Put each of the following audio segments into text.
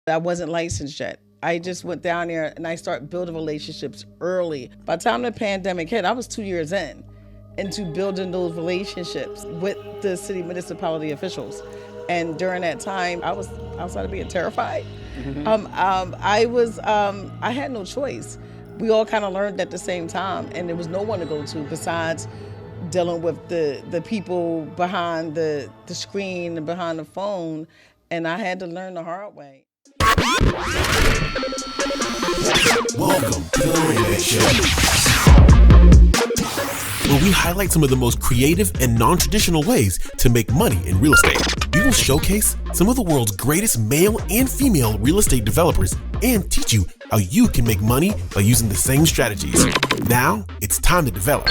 I wasn't licensed yet. I just went down there and I started building relationships early. By the time the pandemic hit, I was 2 years into building those relationships with the city municipality officials. And during that time, I was outside of being terrified. I had no choice. We all kind of learned at the same time, and there was no one to go to besides dealing with the people behind the screen and behind the phone. And I had to learn the hard way. Welcome to the Landbank Show, where we highlight some of the most creative and non-traditional ways to make money in real estate. We will showcase some of the world's greatest male and female real estate developers and teach you how you can make money by using the same strategies. Now, it's time to develop.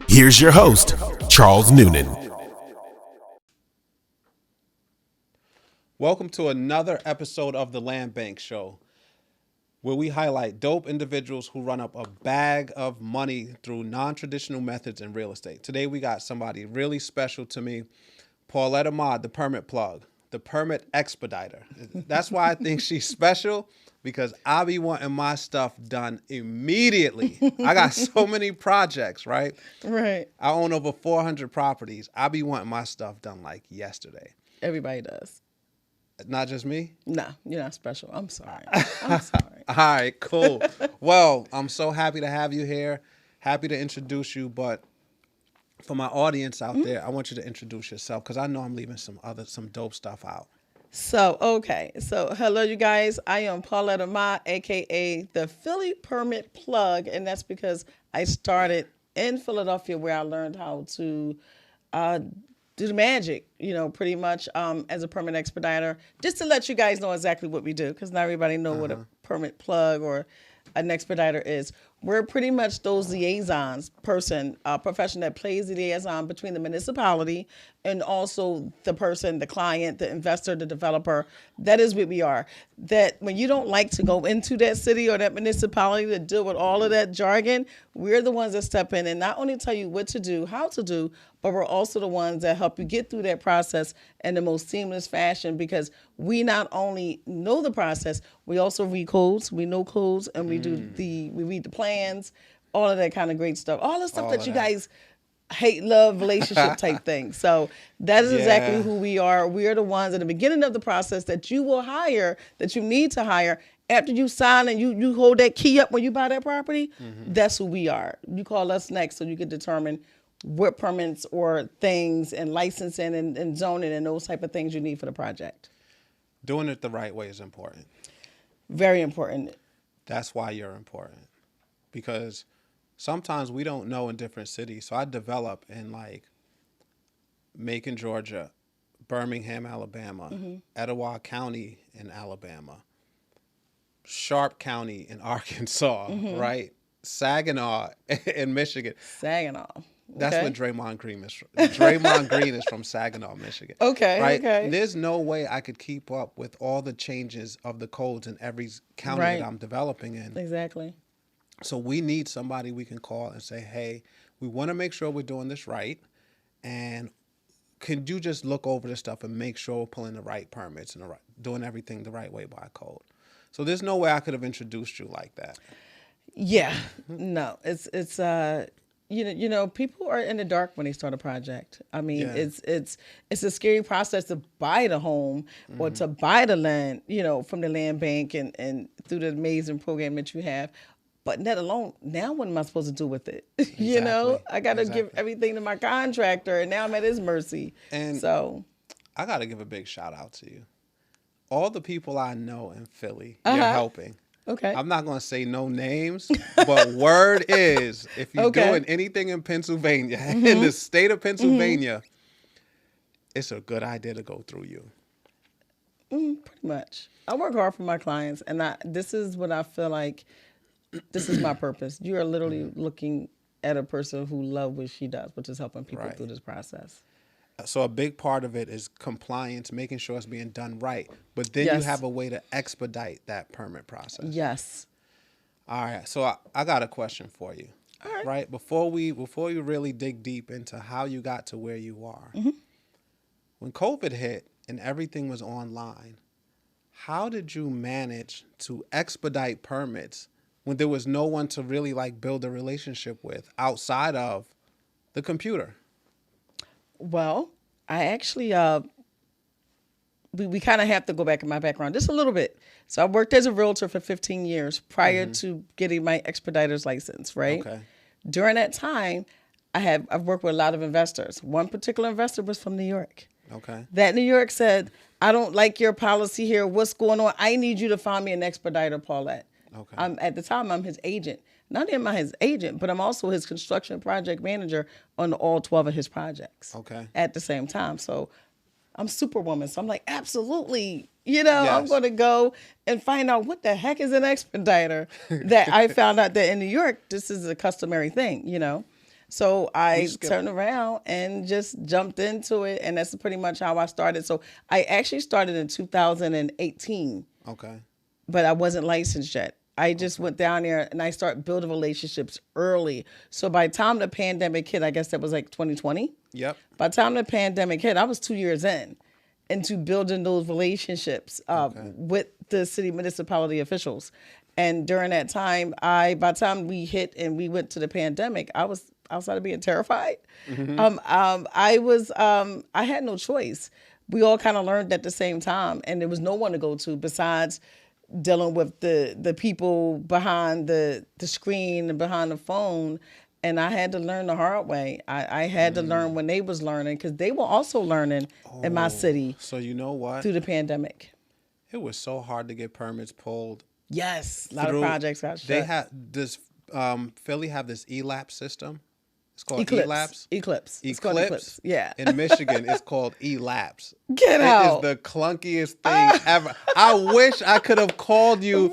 Here's your host, Charles Noonan. Welcome to another episode of the Landbank Show, where we highlight dope individuals who run up a bag of money through non-traditional methods in real estate. Today we got somebody really special to me, Paulette Ahmad, the permit plug, the permit expediter. That's why I think she's special, because I be wanting my stuff done immediately. I got so many projects, right? Right. I own over 400 properties. I be wanting my stuff done like yesterday. Everybody does. Not just me? Nah, you're not special. I'm sorry. I'm sorry. All right, cool. Well, I'm so happy to have you here. Happy to introduce you, but for my audience out there, I want you to introduce yourself, because I know I'm leaving some dope stuff out. So, hello, you guys. I am Paulette Ahmad, a.k.a. the Philly Permit Plug, and that's because I started in Philadelphia, where I learned how to do the magic, pretty much as a permit expediter, just to let you guys know exactly what we do, because not everybody know what a permit plug or an expediter is. We're pretty much those liaisons, profession that plays the liaison between the municipality and also the person, the client, the investor, the developer. That is what we are. That when you don't like to go into that city or that municipality to deal with all of that jargon, we're the ones that step in and not only tell you what to do, how to do, but we're also the ones that help you get through that process in the most seamless fashion, because we not only know the process, we also read codes, we know codes, and we read the plans, all of that kind of great stuff. All the stuff that you guys hate, love, relationship type thing. So that is exactly who we are. We are the ones at the beginning of the process that you will hire, that you need to hire. After you sign and you hold that key up when you buy that property, that's who we are. You call us next so you can determine what permits or things and licensing and zoning and those type of things you need for the project. Doing it the right way is important. Very important. That's why you're important, because sometimes we don't know in different cities. So I develop in like Macon, Georgia, Birmingham, Alabama, Etowah County in Alabama, Sharp County in Arkansas, right? Saginaw in Michigan. Saginaw. That's what Draymond Green is from. Draymond Green is from Saginaw, Michigan. Okay, right? okay. There's no way I could keep up with all the changes of the codes in every county that I'm developing in. Exactly. So we need somebody we can call and say, hey, we want to make sure we're doing this right. And could you just look over this stuff and make sure we're pulling the right permits and doing everything the right way by code? So there's no way I could have introduced you like that. Yeah. No, it's people are in the dark when they start a project. I mean, it's a scary process to buy the home or to buy the land, from the land bank and through the amazing program that you have. But let alone, now what am I supposed to do with it? Exactly. I got to give everything to my contractor, and now I'm at his mercy. And so I got to give a big shout out to you. All the people I know in Philly, you're helping. Okay. I'm not going to say no names, but word is, if you're doing anything in Pennsylvania, in the state of Pennsylvania, it's a good idea to go through you. Pretty much. I work hard for my clients, and this is what I feel like, this is my purpose. You are literally looking at a person who loves what she does, which is helping people through this process. So a big part of it is compliance, making sure it's being done right. But then you have a way to expedite that permit process. Yes. All right. So I got a question for you. All right. Right? Before we really dig deep into how you got to where you are, when COVID hit and everything was online, how did you manage to expedite permits when there was no one to really like build a relationship with outside of the computer? Well, I actually, we kind of have to go back in my background just a little bit. So I worked as a realtor for 15 years prior to getting my Expediters license, right? Okay. During that time, I've worked with a lot of investors. One particular investor was from New York. Okay. That New York said, I don't like your policy here. What's going on? I need you to find me an expediter, Paulette. Okay. At the time, I'm his agent. Not only am I his agent, but I'm also his construction project manager on all 12 of his projects. Okay. At the same time. So I'm superwoman. So I'm like, absolutely. You know, I'm Yes. going to go and find out what the heck is an expediter. That I found out that in New York, this is a customary thing, you know. So I turned around and just jumped into it. And that's pretty much how I started. So I actually started in 2018. Okay. But I wasn't licensed yet. I just went down there and I started building relationships early. So by the time the pandemic hit, I guess that was like 2020. Yep. By the time the pandemic hit, I was 2 years into building those relationships with the city municipality officials. And during that time, by the time we hit and we went to the pandemic, I was outside of being terrified. I had no choice. We all kind of learned at the same time, and there was no one to go to besides dealing with the people behind the screen and behind the phone. And I had to learn the hard way. I had to learn when they was learning, because they were also learning in my city So you know what? through the pandemic. It was so hard to get permits pulled. Yes, a lot of projects got shut. They had this. Philly have this ELAP system. It's called Eclipse. ELAPS. Eclipse. It's called Eclipse. Yeah. In Michigan, it's called ELAPS. Get out. It is the clunkiest thing ever. I wish I could have called you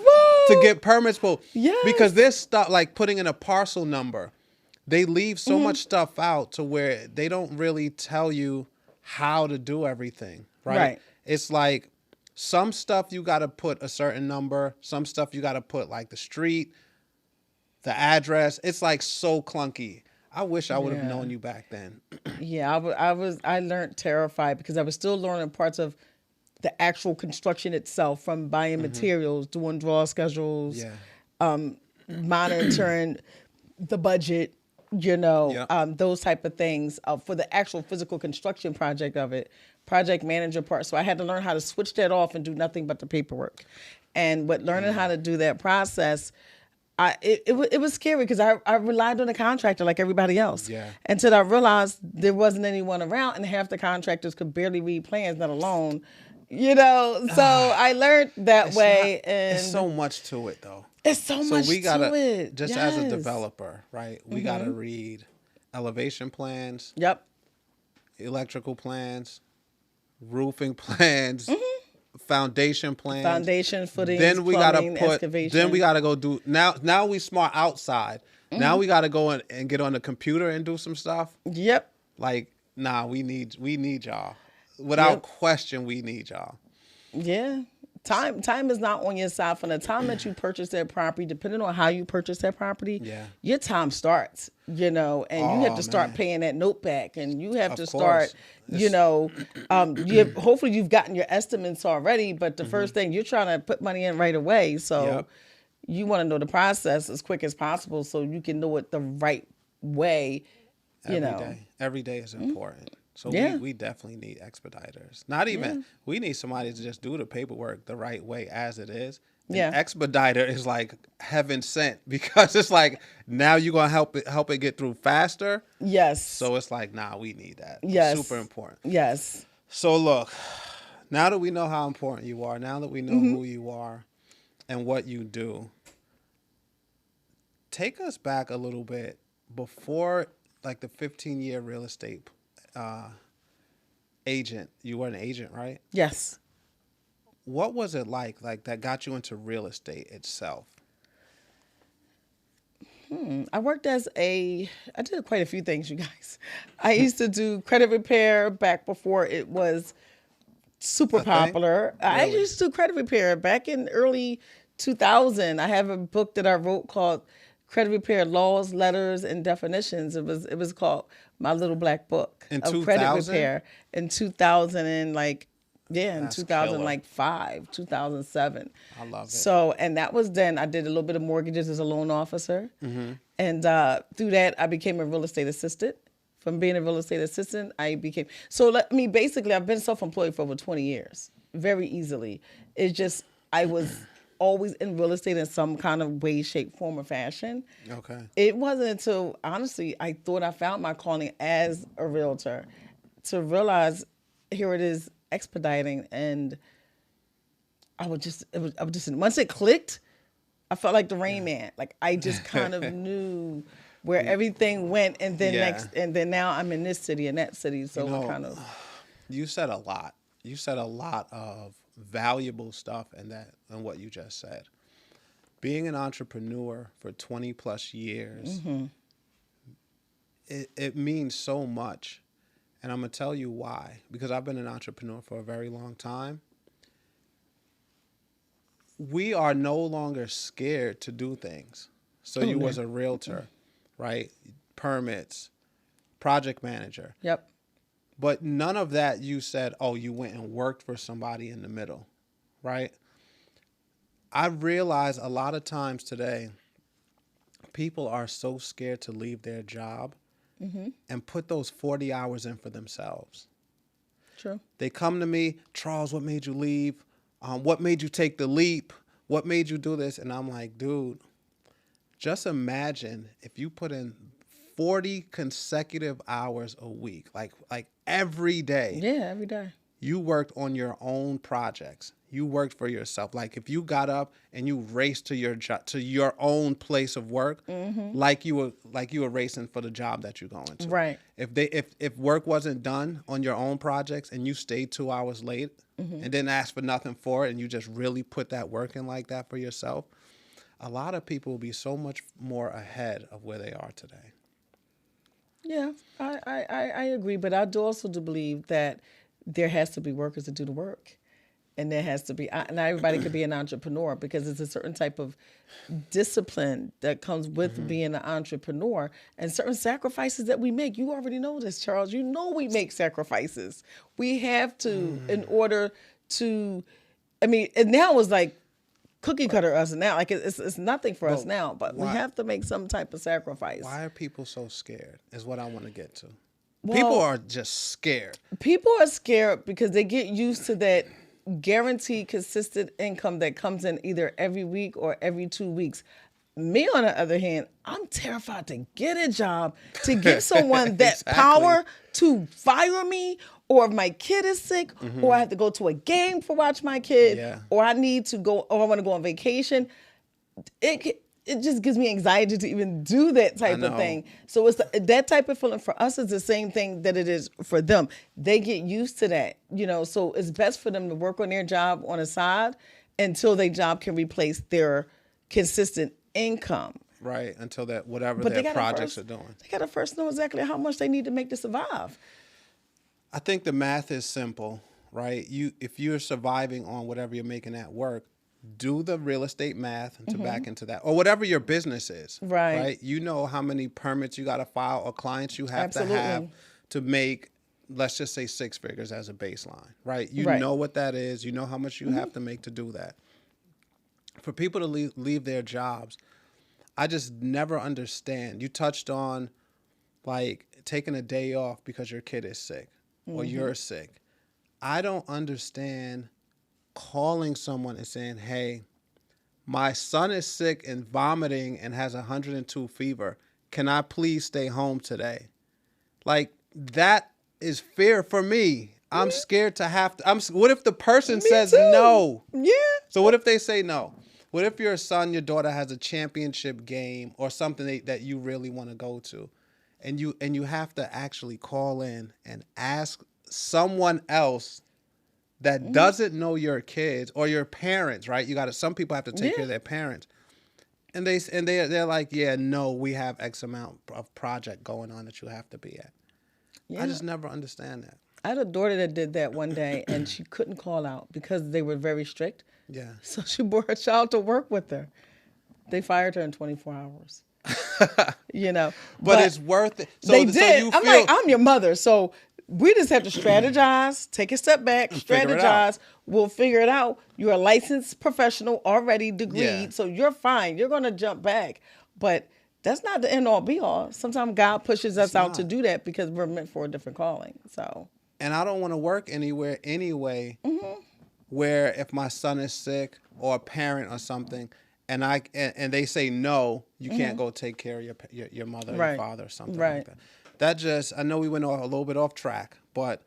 to get permits pulled. Yes. Because there's stuff like putting in a parcel number. They leave so much stuff out to where they don't really tell you how to do everything. Right. It's like some stuff you got to put a certain number. Some stuff you got to put like the street, the address. It's like so clunky. I wish I would have known you back then. Yeah, I learned terrified because I was still learning parts of the actual construction itself, from buying materials, doing draw schedules, monitoring the budget, you know, those type of things for the actual physical construction project of it, project manager part. So I had to learn how to switch that off and do nothing but the paperwork. And with learning how to do that process, it was scary because I relied on the contractor like everybody else. Yeah. Until I realized there wasn't anyone around, and half the contractors could barely read plans, let alone, you know. So I learned that way. And it's so much to it, though. It's so much we gotta, to it. just as a developer, right? We gotta read elevation plans, Yep. electrical plans, roofing plans, foundation plans, Foundation, footings, then we plumbing, gotta excavation. then we gotta go do now we smart outside. Now we gotta go in and get on the computer and do some stuff. Yep. Like, nah, we need y'all. Without question, we need y'all. Yeah. Time is not on your side. From the time that you purchase that property, depending on how you purchase that property, your time starts, you know, and you have to start paying that note back, and you have to start, you know, hopefully you've gotten your estimates already, but the first thing, you're trying to put money in right away. So you want to know the process as quick as possible so you can know it the right way, Every day is important. So we definitely need expediters. Not even, we need somebody to just do the paperwork the right way as it is. An expediter is like heaven sent, because it's like, now you're going to help it get through faster. Yes. So it's like, nah, we need that. Yes. Super important. Yes. So look, now that we know how important you are, now that we know who you are and what you do, take us back a little bit before like the 15-year real estate agent. You were an agent, right? Yes. What was it like that got you into real estate itself? I worked I did quite a few things, you guys. I used to do credit repair back before it was super popular. Really? I used to do credit repair back in early 2000. I have a book that I wrote called Credit Repair Laws, Letters, and Definitions. It was called My Little Black Book in of 2000? Credit Repair in 2000 and like Yeah, in That's 2005, 2007. I love it. So, and that was then. I did a little bit of mortgages as a loan officer. And through that, I became a real estate assistant. From being a real estate assistant, I became, basically, I've been self-employed for over 20 years, very easily. It's just, I was always in real estate in some kind of way, shape, form, or fashion. Okay. It wasn't until, honestly, I thought I found my calling as a realtor to realize here it is, expediting, and once it clicked, I felt like the Rain Man. Like I just kind of knew where everything went, and then now I'm in this city and that city. So you said a lot. You said a lot of valuable stuff in what you just said. Being an entrepreneur for 20 plus years, it means so much. And I'm going to tell you why. Because I've been an entrepreneur for a very long time. We are no longer scared to do things. So you was a realtor, right? Permits, project manager. Yep. But none of that you said, oh, you went and worked for somebody in the middle, right? I realize a lot of times today, people are so scared to leave their job and put those 40 hours in for themselves. True. They come to me, Charles, what made you leave? What made you take the leap? What made you do this? And I'm like, dude, just imagine if you put in 40 consecutive hours a week, like every day. Yeah, every day. You worked on your own projects. You worked for yourself. Like if you got up and you raced to your job, to your own place of work, like you were racing for the job that you're going to. Right. If work wasn't done on your own projects and you stayed 2 hours late and didn't ask for nothing for it, and you just really put that work in like that for yourself, a lot of people will be so much more ahead of where they are today. Yeah, I agree, but I do also believe that there has to be workers to do the work. And there has to be, not everybody could be an entrepreneur, because it's a certain type of discipline that comes with being an entrepreneur, and certain sacrifices that we make. You already know this, Charles. You know we make sacrifices. We have to, in order to, and now it's like cookie cutter us now. Like it's nothing for us now, but we have to make some type of sacrifice. Why are people so scared is what I want to get to. Well, people are just scared. People are scared because they get used to that guaranteed consistent income that comes in either every week or every 2 weeks. Me, on the other hand, I'm terrified to get a job, to give someone that power to fire me, or if my kid is sick, or I have to go to a game to watch my kid, or I need to go, or I want to go on vacation. It just gives me anxiety to even do that type of thing. So it's that type of feeling for us is the same thing that it is for them. They get used to that, so it's best for them to work on their job on the side until their job can replace their consistent income. Right, until that whatever their projects are doing. They got to first know exactly how much they need to make to survive. I think the math is simple, right? If you're surviving on whatever you're making at work, do the real estate math and to back into that, or whatever your business is. Right. You know how many permits you got to file or clients you have to have to make, let's just say 6 figures as a baseline, right? You know what that is. You know how much you have to make to do that. For people to leave their jobs, I just never understand. You touched on like taking a day off because your kid is sick or you're sick. I don't understand calling someone and saying, hey, my son is sick and vomiting and has 102 fever. Can I please stay home today? Like, that is fear for me. I'm scared to have to. What if the person says no? Yeah. So what if they say no? What if your son, your daughter has a championship game or something that you really want to go to, and you have to actually call in and ask someone else that doesn't know your kids or your parents, right? Some people have to take care of their parents. And they're like, yeah, no, we have X amount of project going on that you have to be at. Yeah. I just never understand that. I had a daughter that did that one day, and she couldn't call out because they were very strict. Yeah. So she brought her child to work with her. They fired her in 24 hours. But it's worth it. So, they did. I'm like, I'm your mother, so We just have to strategize, take a step back, Figure it out. strategize. We'll figure it out. You're a licensed professional, already degreed, Yeah. so you're fine. You're going to jump back. But that's not the end all be all. Sometimes God pushes us out to not. do that because we're meant for a different calling. So, And I don't want to work anywhere anyway Mm-hmm. where if my son is sick or a parent or something, and they say no, you can't go take care of your mother or Mm-hmm. Right. your father or something Right. like that. That just, I know we went a little bit off track, but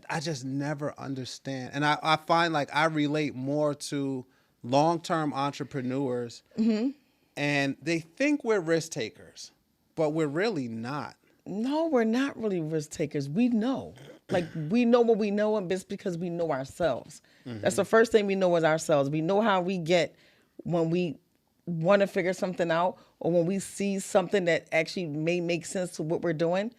I just never understand. And I find like I relate more to long-term entrepreneurs, Mm-hmm. and they think we're risk takers, but we're really not. no, we're not really risk takers. We know. Like, we know what we know, and it's because we know ourselves. That's the first thing we know is ourselves. We know how we get when we want to figure something out, or when we see something that actually may make sense to what we're doing.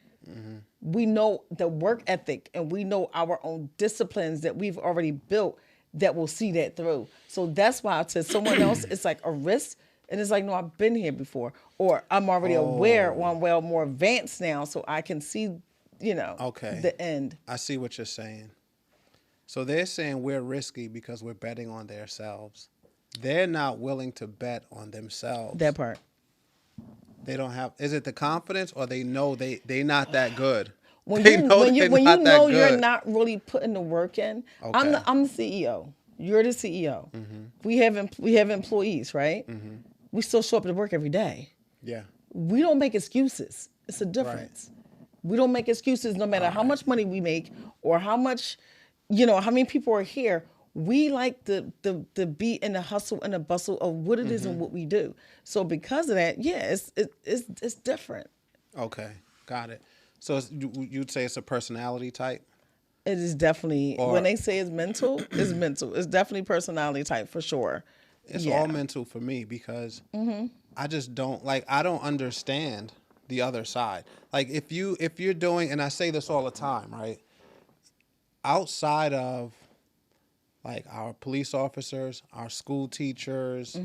We know the work ethic, and we know our own disciplines that we've already built that will see that through. So that's why to someone else, it's like a risk. And it's like, no, I've been here before, or I'm already aware, or I'm well more advanced now, so I can see, Okay. the end. I see what you're saying. So they're saying we're risky because we're betting on themselves. They're not willing to bet on themselves. That part. They don't have. Is it the confidence, or they know they not that good? When They you know when they're you when not you that know you're good. not really putting the work in. Okay. I'm the CEO. You're the CEO. Mm-hmm. We have employees, right? We still show up to work every day. Yeah. We don't make excuses. It's a difference. We don't make excuses no matter how much money we make or how much, how many people are here. We like to be in the hustle and the bustle of what it is and what we do. So because of that, yeah, it's different. Okay. Got it. So you'd say it's a personality type? It is definitely, Or- when they say it's mental, it's mental. It's definitely personality type for sure. It's Yeah. all mental for me because I just don't I don't understand the other side. Like if you're doing, and I say this all the time, right? Outside of like our police officers, our school teachers,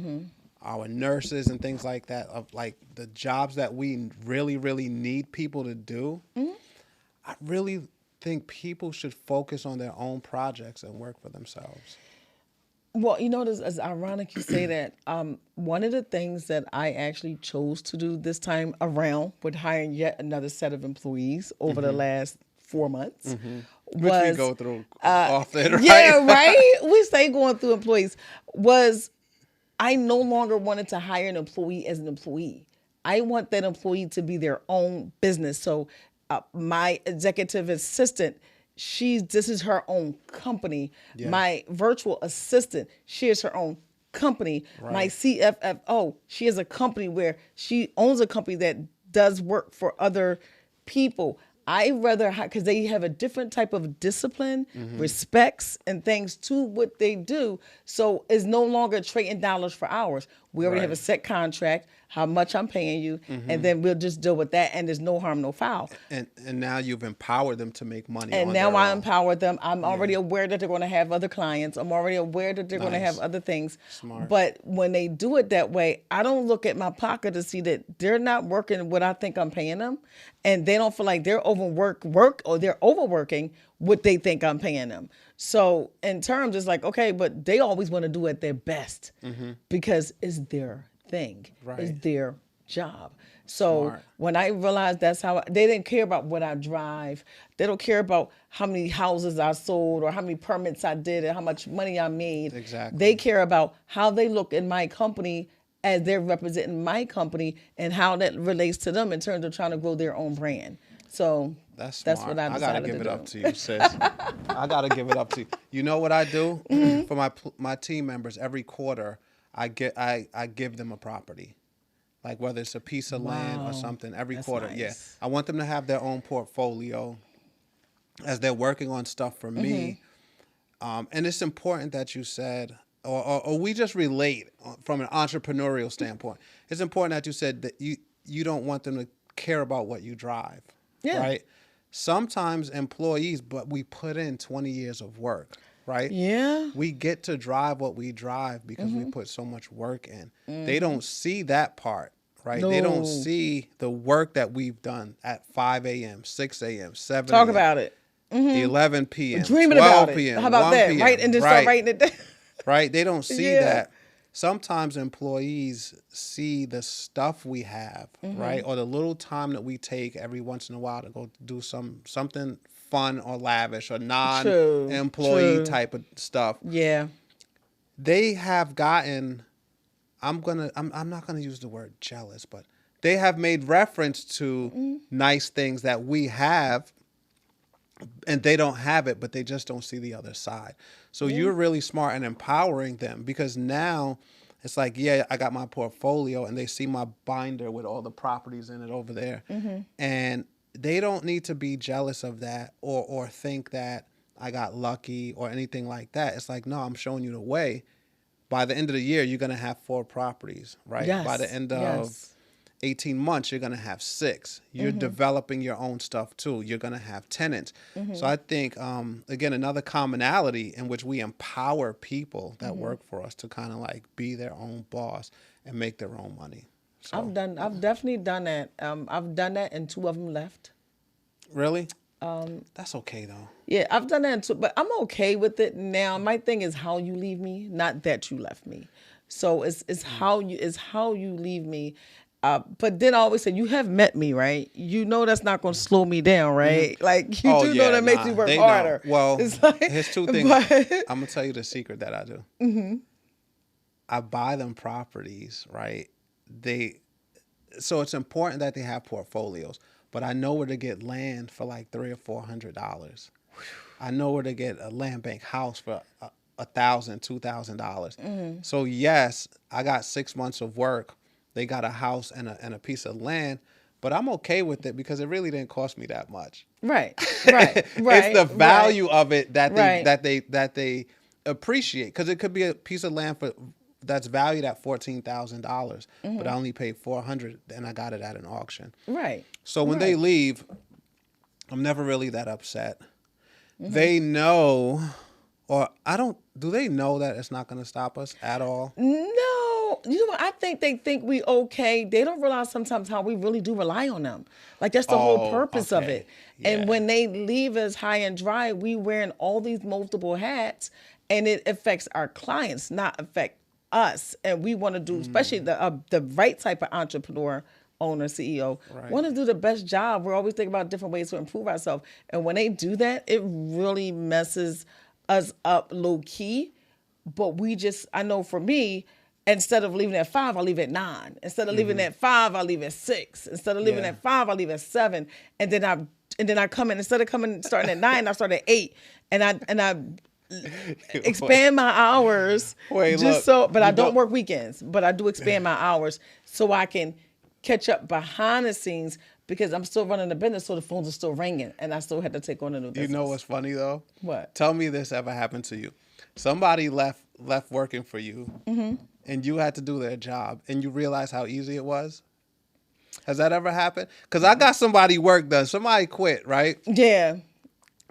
our nurses and things like that, of like the jobs that we really, really need people to do, I really think people should focus on their own projects and work for themselves. Well, it's ironic you say that. One of the things that I actually chose to do this time around with hiring yet another set of employees over the last 4 months Which was we go through often, right? yeah, right. We stay going through employees. Was I no longer wanted to hire an employee as an employee. I want that employee to be their own business. So my executive assistant, this is her own company. Yeah. My virtual assistant, she has her own company. Right. My CFFO, she has a company where she owns a company that does work for other people. I rather, because they have a different type of discipline, respects, and things to what they do. So it's no longer trading dollars for hours. We already have a set contract, how much I'm paying you, and then we'll just deal with that. And there's no harm, no foul. And now you've empowered them to make money. And on now their I own. empower them. I'm already aware that they're going to have other clients. I'm already aware that they're going to Nice. have other things. Smart. But when they do it that way, I don't look at my pocket to see that they're not working what I think I'm paying them. And they don't feel like they're or they're overworking what they think I'm paying them. So in terms, it's like, okay, but they always want to do it their best because it's their thing. Right. It's their job. So Smart. when I realized that's how they didn't care about what I drive, they don't care about how many houses I sold or how many permits I did and how much money I made. Exactly. They care about how they look in my company as they're representing my company and how that relates to them in terms of trying to grow their own brand. So That's smart. what I gotta decided give to it do. up to you, sis. I gotta give it up to you. You know what I do for my team members? Every quarter, I give them a property, like whether it's a piece of land or something. Every That's quarter, nice. yeah. I want them to have their own portfolio as they're working on stuff for me. And it's important that you said, or we just relate from an entrepreneurial standpoint. It's important that you said that you don't want them to care about what you drive. Yeah. Right? Sometimes employees, but we put in 20 years of work, right? Yeah. We get to drive what we drive because we put so much work in. They don't see that part, right? No. They don't see the work that we've done at 5 a.m., 6 a.m., 7 Talk a.m., about it. 11 p.m., Dreaming 12 about it. p.m., How about 1 that? p.m., Right, and then start writing it down. right? They don't see Yeah. that. Sometimes employees see the stuff we have, right? Or the little time that we take every once in a while to go do something fun or lavish or non-employee True. type of stuff. Yeah. They have gotten, I'm not gonna use the word jealous, but they have made reference to nice things that we have, and they don't have it, but they just don't see the other side. So you're really smart in empowering them, because now it's like, yeah, I got my portfolio and they see my binder with all the properties in it over there. And they don't need to be jealous of that or think that I got lucky or anything like that. It's like, no, I'm showing you the way. By the end of the year, you're going to have 4 properties, right? Yes. By the end of 18 months, you're going to have 6. You're developing your own stuff too. You're going to have tenants. So I think, again, another commonality in which we empower people that work for us to kind of like be their own boss and make their own money. So, I've definitely done that. I've done that and 2 of them left. really? That's okay though. Yeah, I've done that too, but I'm okay with it now. My thing is how you leave me, not that you left me. So it's how you leave me. But then I always say, you have met me, right? You know that's not going to slow me down, right? Like, you do know that makes me work harder. Know. Well, it's like, here's 2 things. I'm going to tell you the secret that I do. I buy them properties, right? So it's important that they have portfolios, but I know where to get land for like $300 or $400. I know where to get a land bank house for $1,000, $2,000. So yes, I got 6 months of work. They got a house and a piece of land, but I'm okay with it because it really didn't cost me that much. Right. It's the value of it that they appreciate, because it could be a piece of land that's valued at $14,000, but I only paid $400 and I got it at an auction. Right. So when they leave, I'm never really that upset. They know, or do they know that it's not going to stop us at all? No, you know what? I think they think we okay. They don't realize sometimes how we really do rely on them. Like, that's the whole purpose of it. Yeah. And when they leave us high and dry, we wearing all these multiple hats, and it affects our clients, not affect us. And we want to do, especially the right type of entrepreneur, owner, CEO, want to do the best job. We're always thinking about different ways to improve ourselves. And when they do that, it really messes us up low key. But I know for me, instead of leaving at 5, I leave at 9. Instead of leaving at 5, I leave at 6. Instead of leaving at 5, I leave at 7. And then I come in, instead of starting at 9, I start at 8. And I expand my hours but I don't work weekends, but I do expand my hours so I can catch up behind the scenes, because I'm still running the business, so the phones are still ringing and I still had to take on a new business. You know what's funny though? What? Tell me this ever happened to you. Somebody left working for you and you had to do their job and you realize how easy it was. Has that ever happened? Because I got somebody work done. Somebody quit, right? Yeah.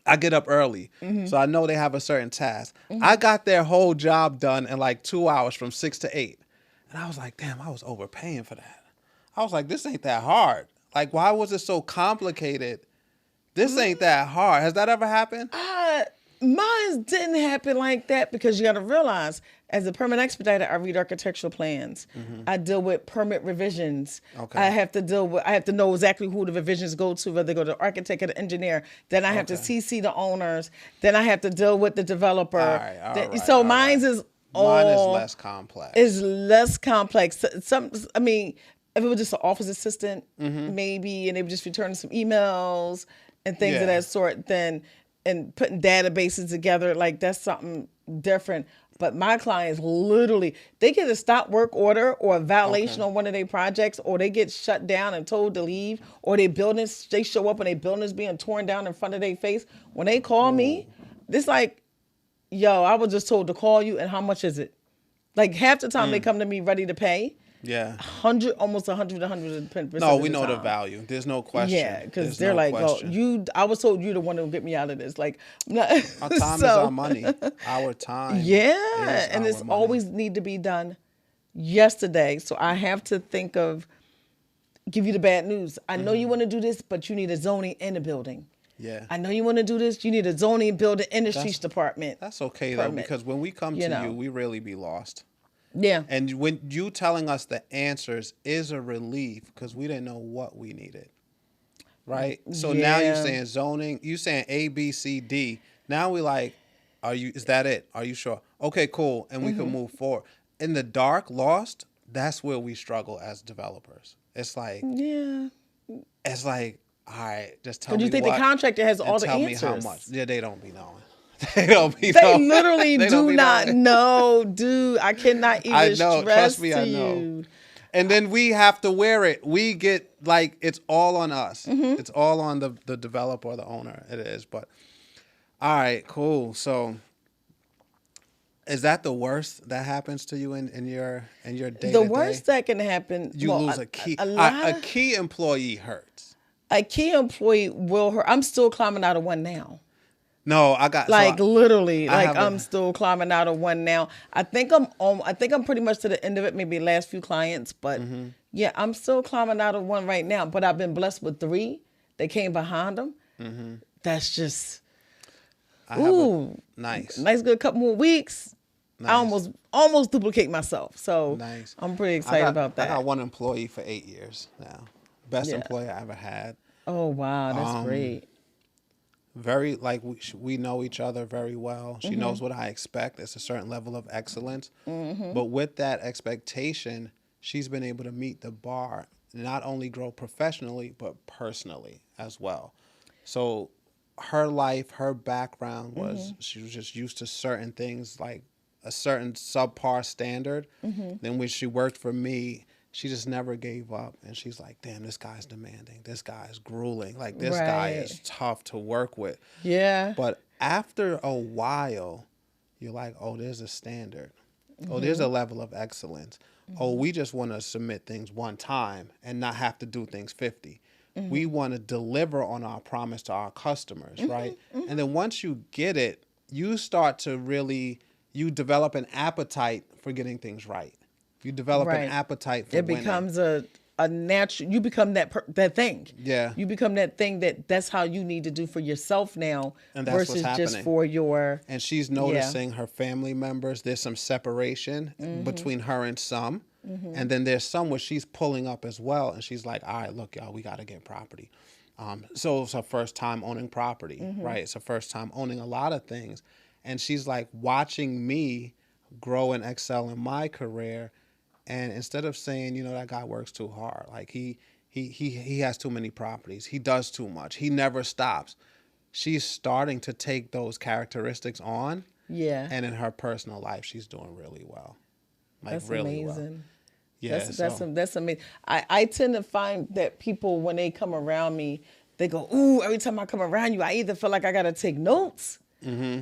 I get up early, so I know they have a certain task. I got their whole job done in like 2 hours from 6 to 8. And I was like, damn, I was overpaying for that. I was like, this ain't that hard. Like, why was it so complicated? This ain't that hard. Has that ever happened? Mine didn't happen like that, because you got to realize, as a permit expediter, I read architectural plans. I deal with permit revisions. Okay. I have to know exactly who the revisions go to, whether they go to the architect or the engineer. Then I have to CC the owners. Then I have to deal with the developer. All right, so mine is less complex. Is less complex. I mean, if it was just an office assistant, maybe, and they were just returning some emails and things of that sort, then and putting databases together, like, that's something different. But my clients literally, they get a stop work order or a violation on one of their projects, or they get shut down and told to leave, or they show up and their building is being torn down in front of their face. When they call me, it's like, yo, I was just told to call you, and how much is it? Like, half the time they come to me ready to pay. Yeah. 100%. No, we know the value. There's no question. Yeah, because they're like, well, I was told you the one to get me out of this. Like, not, our time is our money. Our time. Yeah, and it's always need to be done yesterday. So I have to think of give you the bad news. I know you want to do this, but you need a zoning in the building. Yeah. I know you want to do this. You need a zoning building in the streets department. That's okay though, because when we come to you, we really be lost. Yeah. And when you telling us the answers is a relief because we didn't know what we needed. Right? So now you're saying zoning, you saying A, B, C, D. Now we like, is that it? Are you sure? Okay, cool. And we can move forward. In the dark, lost, that's where we struggle as developers. It's like, it's like, all right, just tell me what. But you think the contractor has all the answers? Tell me how much. Yeah, they don't be knowing. They literally do not know, dude. I cannot even stress Trust me, to I know. you. And then we have to wear it. We get like it's all on us. It's all on the developer or the owner. It is. But all right, cool. So is that the worst that happens to you in your day? The worst that can happen. You lose a key. A key employee hurts. A key employee will hurt. I'm still climbing out of one now. No, I got literally. I'm still climbing out of one now. I think I'm pretty much to the end of it. Maybe last few clients, but yeah, I'm still climbing out of one right now. But I've been blessed with 3 that came behind them. That's just nice good couple more weeks. Nice. I almost duplicate myself. So nice. I'm pretty excited about that. I got 1 employee for 8 years now. Best employee I ever had. Oh wow, that's great. Very we know each other very well. She knows what I expect. It's a certain level of excellence. But with that expectation, she's been able to meet the bar, not only grow professionally, but personally as well. So her life, her background was she was just used to certain things, like a certain subpar standard. Then when she worked for me, she just never gave up. And she's like, damn, this guy's demanding. This guy's grueling. Like, this guy is tough to work with. Yeah. But after a while, you're like, oh, there's a standard. Oh, there's a level of excellence. Oh, we just want to submit things one time and not have to do things 50. We want to deliver on our promise to our customers, right? And then once you get it, you start to you develop an appetite for getting things right. You develop an appetite for winning. It becomes a natural. You become that thing. Yeah. You become that thing that's how you need to do for yourself now, and that's versus what's happening. Just for your. And she's noticing her family members. There's some separation between her and some, and then there's some where she's pulling up as well. And she's like, "All right, look, y'all, we got to get property." So it's her first time owning property, right? It's her first time owning a lot of things, and she's like watching me grow and excel in my career. And instead of saying, that guy works too hard, like he has too many properties, he does too much, he never stops, she's starting to take those characteristics on. Yeah. And in her personal life, she's doing really well. That's really amazing. Well. Yeah. That's amazing. I tend to find that people, when they come around me, they go, ooh, every time I come around you, I either feel like I got to take notes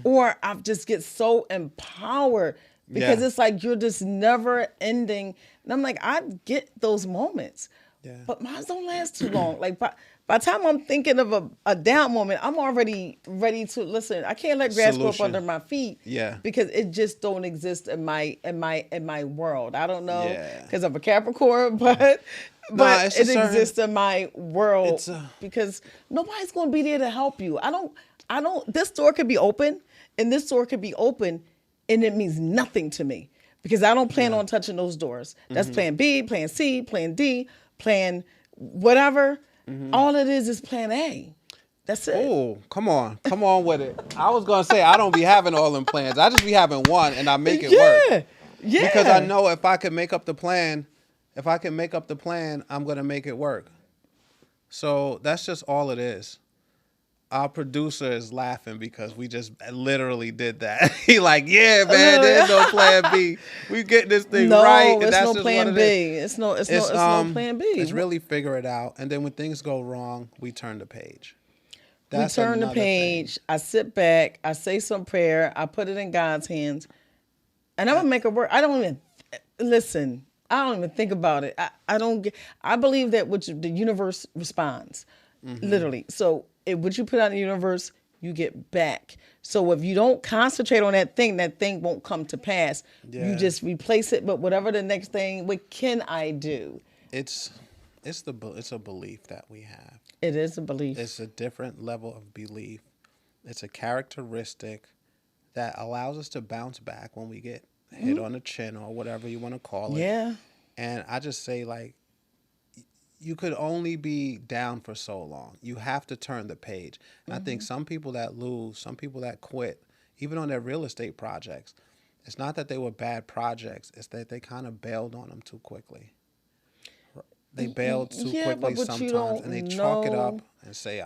or I just get so empowered. Because it's like you're just never ending. And I'm like, I get those moments. Yeah. But mine don't last too long. Like by the time I'm thinking of a down moment, I'm already ready to listen. I can't let grass grow up under my feet. Yeah. Because it just don't exist in my world. I don't know because I'm a Capricorn, but it exists in my world because nobody's going to be there to help you. I don't. This door could be open, and this door could be open. And it means nothing to me because I don't plan on touching those doors. That's plan B, plan C, plan D, plan whatever. All it is plan A. That's it. Oh, come on with it. I was going to say, I don't be having all them plans. I just be having one and I make it work. Yeah. Because I know if I can make up the plan, I'm going to make it work. So that's just all it is. Our producer is laughing because we just literally did that. He like, yeah, man, there's no plan B. We get this thing right. And that's no plan B. It's no plan B. It's really figure it out. And then when things go wrong, we turn the page. We turn the page. I sit back. I say some prayer. I put it in God's hands. And I'm going to make it work. I don't even think about it. I believe that the universe responds. Literally. So what you put out in the universe, you get back. So if you don't concentrate on that thing won't come to pass. Yeah. You just replace it. But whatever the next thing, what can I do? It's it's a belief that we have. It is a belief. It's a different level of belief. It's a characteristic that allows us to bounce back when we get hit on the chin or whatever you want to call it. Yeah. And I just say, like, you could only be down for so long. You have to turn the page. And I think some people that lose, some people that quit, even on their real estate projects, it's not that they were bad projects. It's that they kind of bailed on them too quickly. They bailed too quickly sometimes, and they chalk it up and say,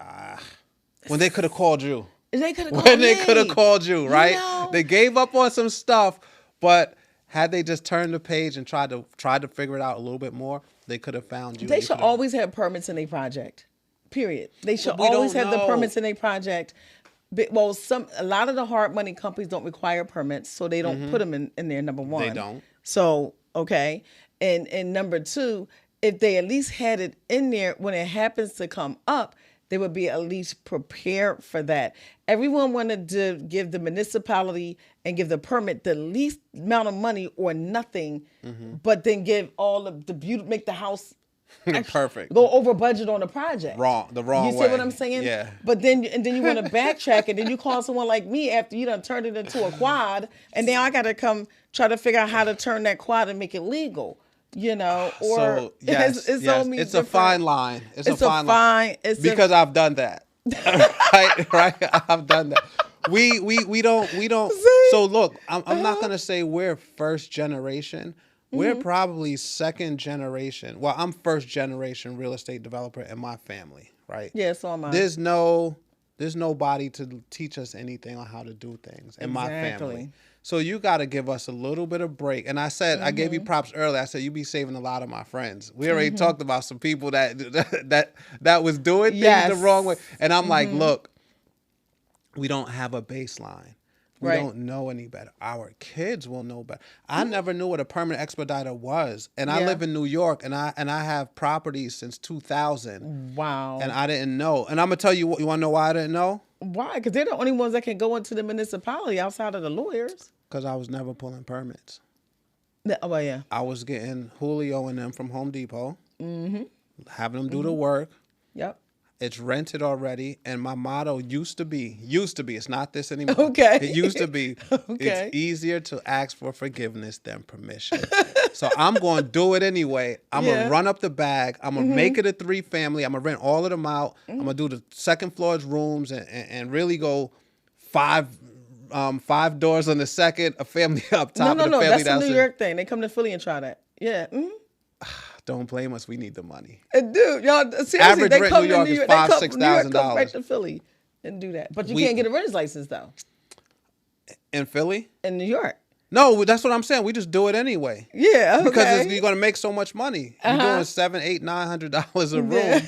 when they could have called you. They could have called When me. they could have called you, right? You know? They gave up on some stuff, but had they just turned the page and tried to figure it out a little bit more, they could have found you. They should always have permits in a project. Period. They should We always don't have the know. permits in a project. Well, a lot of the hard money companies don't require permits, so they don't put them in there. Number one, They don't. So okay, and number two, if they at least had it in there when it happens to come up, they would be at least prepared for that. Everyone wanted to give the municipality and give the permit the least amount of money or nothing, but then give all of the beauty, make the house perfect. go over budget on the project. The wrong You way. see what I'm saying? Yeah. But then you want to backtrack, and then you call someone like me after you done turned it into a quad, and now I got to come try to figure out how to turn that quad and make it legal. You know, or So yes, it's yes. so many It's a fine line. It's a fine line. It's because I've done that. right. I've done that. We don't. See? So look, I'm not gonna say we're first generation. We're probably second generation. Well, I'm first generation real estate developer in my family, right? yeah, so am I. There's nobody to teach us anything on how to do things in my family. Exactly. So you got to give us a little bit of break. And I said, I gave you props earlier. I said, you be saving a lot of my friends. We already talked about some people that was doing things the wrong way. And I'm like, look, we don't have a baseline. We don't know any better. Our kids will know better. I never knew what a permanent expediter was. And I live in New York, and I have properties since 2000. Wow. And I didn't know. And I'm going to tell you, you want to know why I didn't know? Why? Because they're the only ones that can go into the municipality outside of the lawyers. Because I was never pulling permits. Oh, well, yeah. I was getting Julio and them from Home Depot, having them do the work. Yep. It's rented already, and my motto used to be, it's not this anymore. Okay. It used to be, Okay. It's easier to ask for forgiveness than permission. So I'm going to do it anyway. I'm going to run up the bag. I'm going to make it a 3-family. I'm going to rent all of them out. I'm going to do the second floor's rooms and really go 5 doors on the second, a family up top. No, and a family that's a downstairs. New York thing. They come to Philly and try that. Yeah. Don't blame us. We need the money. And dude, y'all, seriously, Average they rent come New York to New is York. $5,000, They come, New York come $6,000. right to Philly and do that. But you We- can't get a renter's license, though, In Philly? in New York. No, that's what I'm saying. We just do it anyway. Yeah, okay. Because you're gonna make so much money. You're doing $700, $800, $900 a room.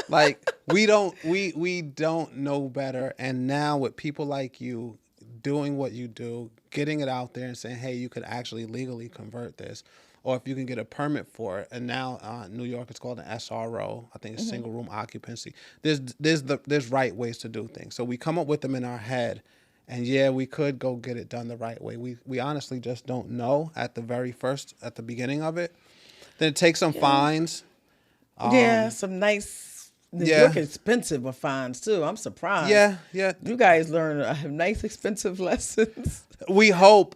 Like we don't know better. And now with people like you doing what you do, getting it out there and saying, hey, you could actually legally convert this, or if you can get a permit for it. And now New York, it's called an SRO. I think it's single room occupancy. There's right ways to do things. So we come up with them in our head. And yeah, we could go get it done the right way. We honestly just don't know at the beginning of it. Then it takes some fines. Some nice. New yeah. York expensive with fines too. I'm surprised. Yeah. You guys learn nice, expensive lessons. We hope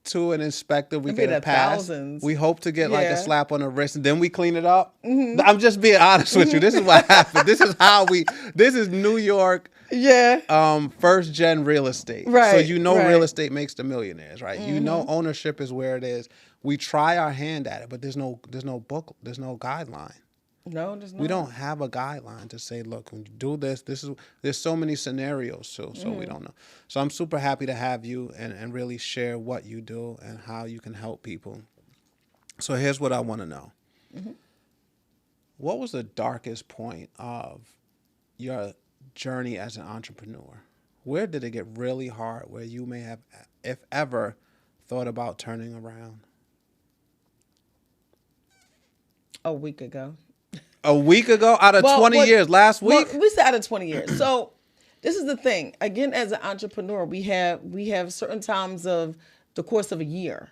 to an inspector we It'd be get a the pass. thousands. We hope to get like a Yeah. slap on the wrist, and then we clean it up. I'm just being honest with you. This is what happened. This is New York. Yeah. First gen real estate. Right, So you know right. real estate makes the millionaires, right? You know ownership is where it is. We try our hand at it, but there's no book, there's no guideline. No, there's not. We don't have a guideline to say, look, when you do this, there's so many scenarios too, so we don't know. So I'm super happy to have you and really share what you do and how you can help people. So here's what I want to know. What was the darkest point of your journey as an entrepreneur? Where did it get really hard where you may have, if ever, thought about turning around? A week ago. A week ago? Out of 20 years? Last week? Well, we said out of 20 years. So this is the thing. Again, as an entrepreneur, we have certain times of the course of a year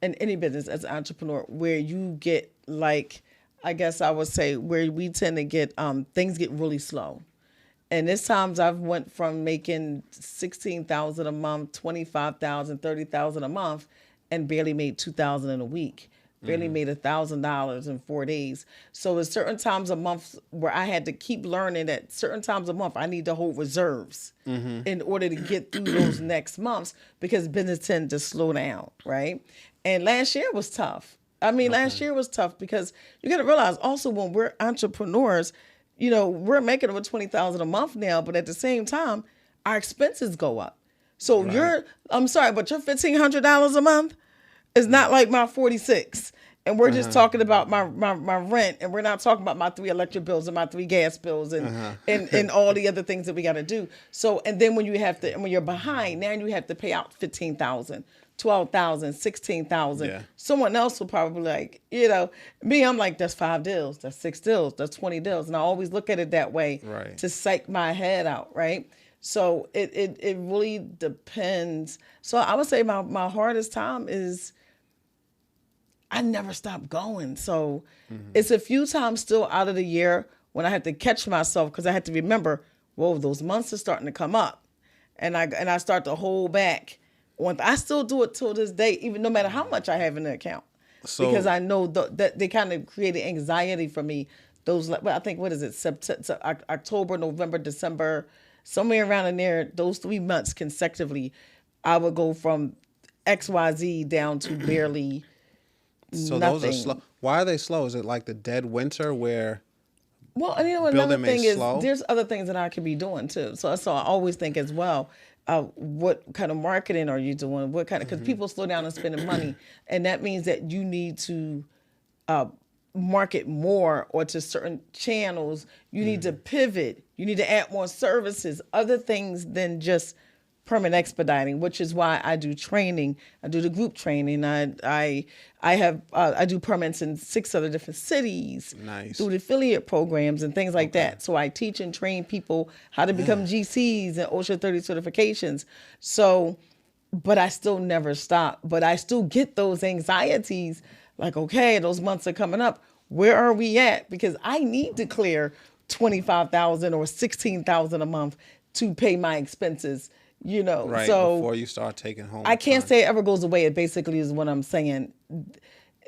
in any business as an entrepreneur where you get like I guess I would say where we tend to get things get really slow. And there's times I've went from making 16,000 a month, 25,000, 30,000 a month, and barely made 2,000 in a week. Barely made $1,000 in 4 days. So there's certain times a month where I had to keep learning that certain times a month I need to hold reserves in order to get through those next months, because business tends to slow down, right? And last year was tough. I mean, last year was tough because you got to realize also when we're entrepreneurs, you know, we're making over 20,000 a month now, but at the same time, our expenses go up. So I'm sorry, but your $1,500 a month is not like my 46. And we're just talking about my rent, and we're not talking about my 3 electric bills and my 3 gas bills and all the other things that we got to do. So, and then when you're behind, now you have to pay out 15,000, 12,000, 16,000. Yeah. Someone else will probably like, you know, me, I'm like, that's 5 deals, that's 6 deals, that's 20 deals. And I always look at it that way to psych my head out, right? So it really depends. So I would say my hardest time is I never stop going. So it's a few times still out of the year when I have to catch myself, because I have to remember, whoa, those months are starting to come up. And I start to hold back. I still do it till this day, even no matter how much I have in the account. So, because I know that they kind of created anxiety for me. Those, I think, what is it, October, November, December, somewhere around in there, those 3 months consecutively, I would go from XYZ down to barely so nothing. Those are slow. Why are they slow? Is it like the dead winter where? Well, and you know, another thing is there's other things that I could be doing too. So I always think as well, what kind of marketing are you doing? What kind of, because people slow down on spending money, and that means that you need to market more or to certain channels. You need to pivot. You need to add more services, other things than just permit expediting, which is why I do training. I do the group training. I do permits in 6 other different cities. Nice. Through the affiliate programs and things like that. So I teach and train people how to become GCs and OSHA 30 certifications. So, but I still never stop. But I still get those anxieties like, okay, those months are coming up. Where are we at? Because I need to clear 25,000 or 16,000 a month to pay my expenses. You know, right, so before you start taking home. I can't say it ever goes away. It basically is what I'm saying.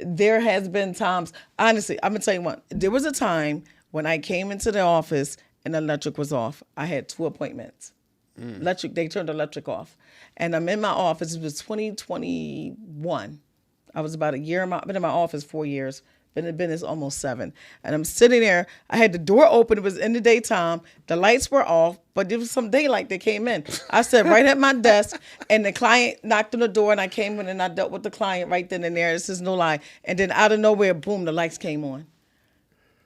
There has been times, honestly, I'm going to tell you what. There was a time when I came into the office and the electric was off. I had 2 appointments. They turned the electric off. And I'm in my office. It was 2021. I was about a year. I've been in my office 4 years. Been in business almost 7. And I'm sitting there. I had the door open. It was in the daytime. The lights were off, but there was some daylight that came in. I sat right at my desk, and the client knocked on the door, and I came in and I dealt with the client right then and there. This is no lie. And then out of nowhere, boom, the lights came on.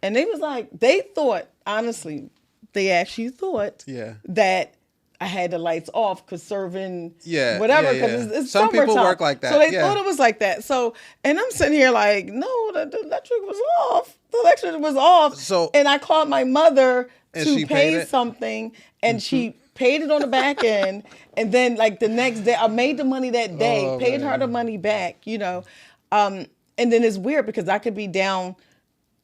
And they was like, they thought, honestly, they actually thought that I had the lights off, conserving whatever, because it's some summertime. people work like that. So they thought it was like that. So, and I'm sitting here like, no, the electric was off. The electric was off. So, and I called my mother to pay something, and she paid it on the back end. And then like the next day, I made the money that day, paid her the money back, you know. And then it's weird because I could be down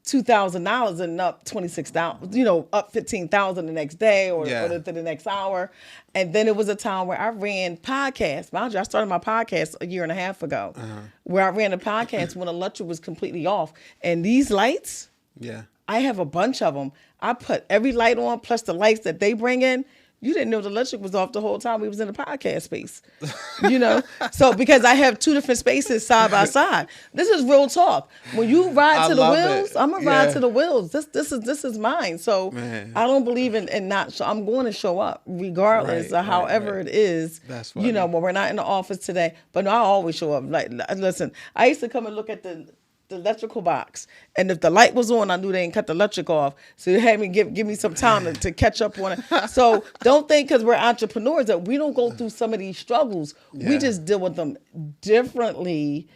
$2,000 and up 26,000, you know, up 15,000 the next day or the next hour. And then it was a time where I ran podcasts. Mind you, I started my podcast a year and a half ago, where I ran a podcast when electric was completely off. And these lights, I have a bunch of them. I put every light on plus the lights that they bring in. You didn't know the electric was off the whole time we was in the podcast space, you know? So because I have 2 different spaces side by side. This is real talk. When you ride to the wheels, I'm going to ride to the wheels. This is mine. So I don't believe in not, so I'm going to show up regardless of however it is, you know, when we're not in the office today. But no, I always show up. Like, listen, I used to come and look at the electrical box, and if the light was on, I knew they didn't cut the electric off, so they had me give me some time to catch up on it. So don't think because we're entrepreneurs that we don't go through some of these struggles. We just deal with them differently,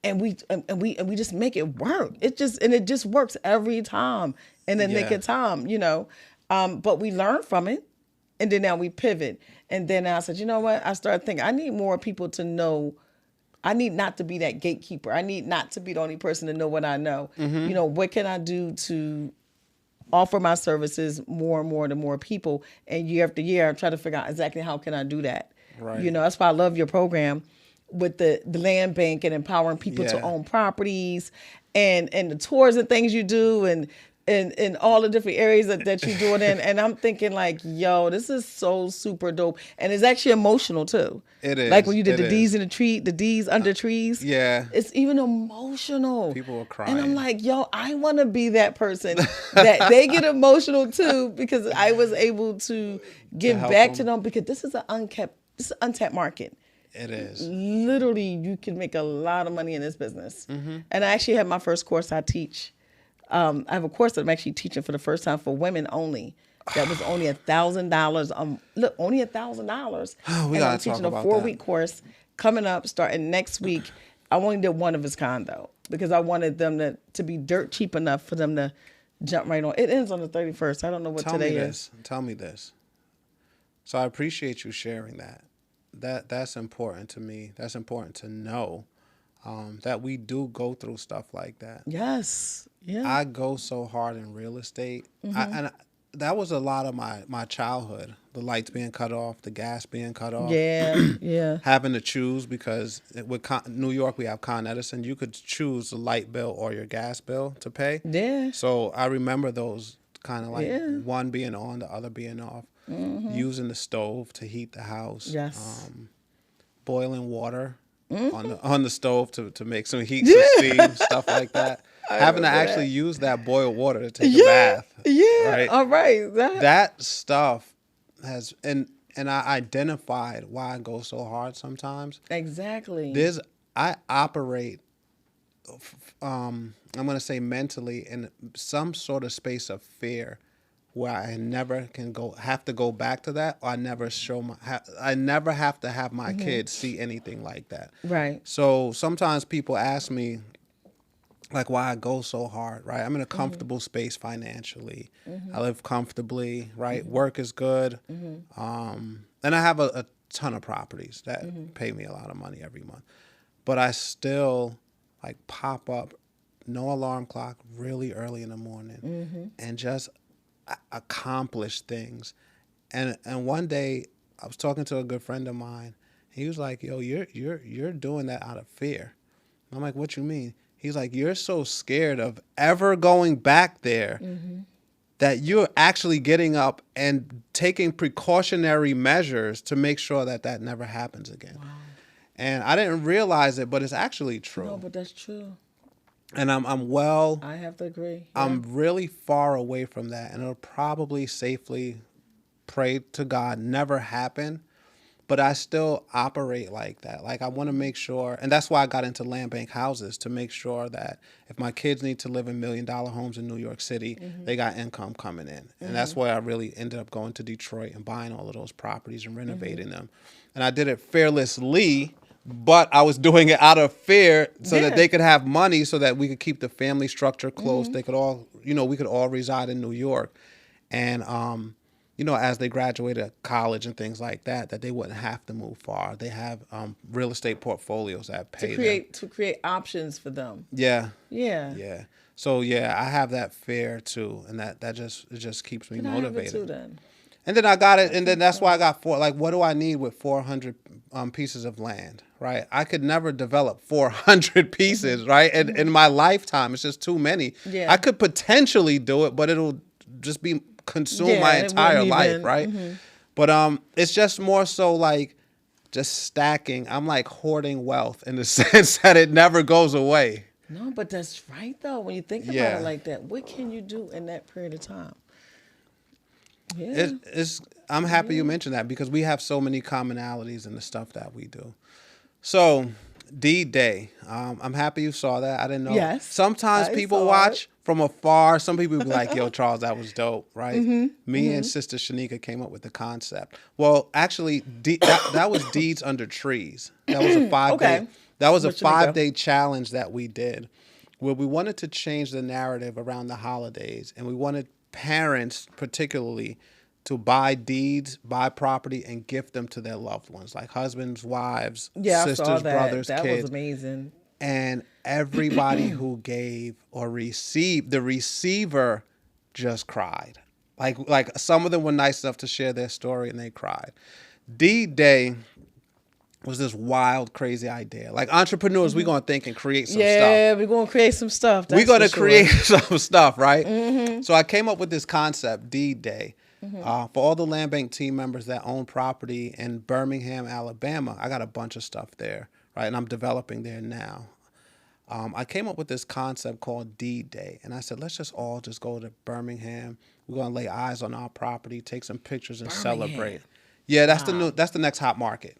and we just make it work. It just works every time in the nick of time, you know. But we learn from it, and then now we pivot. And then I said, you know what? I started thinking I need more people to know I need not to be that gatekeeper. I need not to be the only person to know what I know. You know, what can I do to offer my services more and more to more people? And year after year, I try to figure out exactly how can I do that. Right. You know, that's why I love your program with the land bank and empowering people to own properties and the tours and things you do and all the different areas that you're doing in. And I'm thinking like, yo, this is so super dope. And it's actually emotional too. It is. Like when you did It the D's in the tree, the D's under trees. Yeah. It's even emotional. People were crying. And I'm like, yo, I want to be that person that they get emotional too, because I was able to give back to them, because this is an untapped market. It is. Literally, you can make a lot of money in this business. And I actually had my first course I teach. I have a course that I'm actually teaching for the first time for women only. That was only $1,000. Look, only $1,000. We and gotta I'm teaching talk a about 4-week course coming up, starting next week. I only did one of its kind though, because I wanted them to be dirt cheap enough for them to jump right on. It ends on the 31st. I don't know what today is. Tell me this. So I appreciate you sharing that. That's important to me. That's important to know, that we do go through stuff like that. Yes. Yeah. I go so hard in real estate. That was a lot of my childhood. The lights being cut off, the gas being cut off. Yeah. Yeah. Having to choose, because with New York we have Con Edison. You could choose the light bill or your gas bill to pay. Yeah. So I remember those kind of like one being on, the other being off. Using the stove to heat the house. Yes. Boiling water on the stove to make some heat, some steam, stuff like that. Having to actually use that boiled water to take a bath. Yeah. Right? All right. That stuff has, and I identified why I go so hard sometimes. Exactly. I operate, I'm going to say mentally, in some sort of space of fear, where I never have to go back to that, or I never have to have my kids see anything like that. Right. So sometimes people ask me, like, why I go so hard, right? I'm in a comfortable space financially. I live comfortably, right? Work is good. And I have a ton of properties that pay me a lot of money every month. But I still like pop up, no alarm clock, really early in the morning, and just accomplish things. And one day I was talking to a good friend of mine. He was like, yo, you're doing that out of fear. I'm like, what you mean? He's like, you're so scared of ever going back there that you're actually getting up and taking precautionary measures to make sure that never happens again. Wow. And I didn't realize it, but it's actually true. No, but that's true. And I have to agree. Yeah. I'm really far away from that, and it'll probably safely, pray to God, never happen. But I still operate like that. Like, I want to make sure, and that's why I got into land bank houses, to make sure that if my kids need to live in $1 million homes in New York City, they got income coming in. And that's why I really ended up going to Detroit and buying all of those properties and renovating them. And I did it fearlessly, but I was doing it out of fear so that they could have money, so that we could keep the family structure close. They could all, we could all reside in New York. And, as they graduated college and things like that they wouldn't have to move far. They have real estate portfolios that pay to create options for them. Yeah. Yeah. Yeah. So I have that fear too, and that just keeps me motivated. I have it too, then? And then I got it, and then that's why I got what do I need with 400 pieces of land, right? I could never develop 400 pieces, right? And in my lifetime, it's just too many. Yeah. I could potentially do it, but it'll just consume my entire life, right? But it's just more so like just stacking. I'm like hoarding wealth in the sense that it never goes away. No, but that's right though. When you think about it like that, what can you do in that period of time? Yeah. I'm happy you mentioned that, because we have so many commonalities in the stuff that we do. So, DDay, I'm happy you saw that. I didn't know. Yes. Sometimes people watch from afar. Some people be like, yo, Charles, that was dope, right? Me and Sister Shanika came up with the concept. Well, actually, that was Deeds Under Trees. That was a 5-day. That was a 5-day challenge that we did, where we wanted to change the narrative around the holidays, and we wanted parents particularly to buy deeds, buy property, and gift them to their loved ones, like husbands, wives, Yeah, I sisters, saw that. brothers, That kids. was amazing. And everybody who gave or received, the receiver just cried. Like some of them were nice enough to share their story and they cried. DDay was this wild, crazy idea. Like entrepreneurs, we're going to think and create some stuff. Yeah, we're going to create some stuff. We're going to create some stuff, right? So I came up with this concept, DDay. For all the Landbank team members that own property in Birmingham, Alabama, I got a bunch of stuff there, right? And I'm developing there now. I came up with this concept called DDay, and I said, let's just all just go to Birmingham. We're gonna lay eyes on our property, take some pictures, and celebrate. Yeah, that's the next hot market.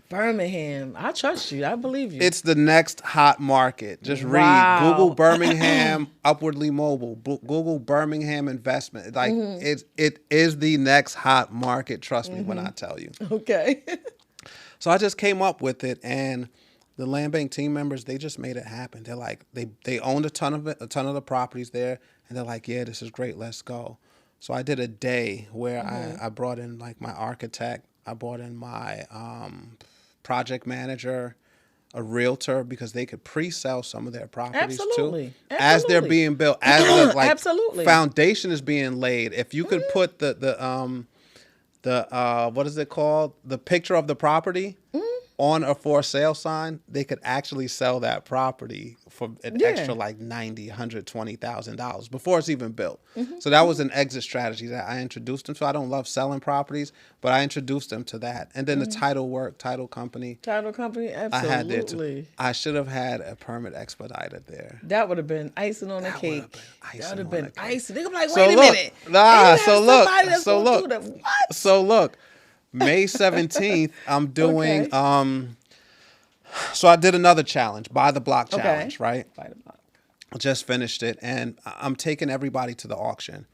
Birmingham. I trust you. I believe you. It's the next hot market. Just read Google Birmingham upwardly mobile. Google Birmingham investment. Like it is the next hot market. Trust me when I tell you. Okay. So I just came up with it, and the Landbank team members, they just made it happen. They're like, they owned a ton of the properties there, and they're like, yeah, this is great, let's go. So I did a day where I brought in like my architect, I brought in my project manager, a realtor, because they could pre-sell some of their properties too. As they're being built, as the like foundation is being laid. If you could put the what is it called? The picture of the property on a for sale sign, they could actually sell that property for an extra like $90,000, $120,000 before it's even built. So that was an exit strategy that I introduced them to. I don't love selling properties, but I introduced them to that. And then the title company. Title company, absolutely. I had there too. I should have had a permit expediter there. That would have been icing on the cake. That would have been icing. They're like, wait a minute. So look. May 17th, I'm doing, so I did another challenge, Buy the Block challenge, right? Buy the Block. I just finished it, and I'm taking everybody to the auction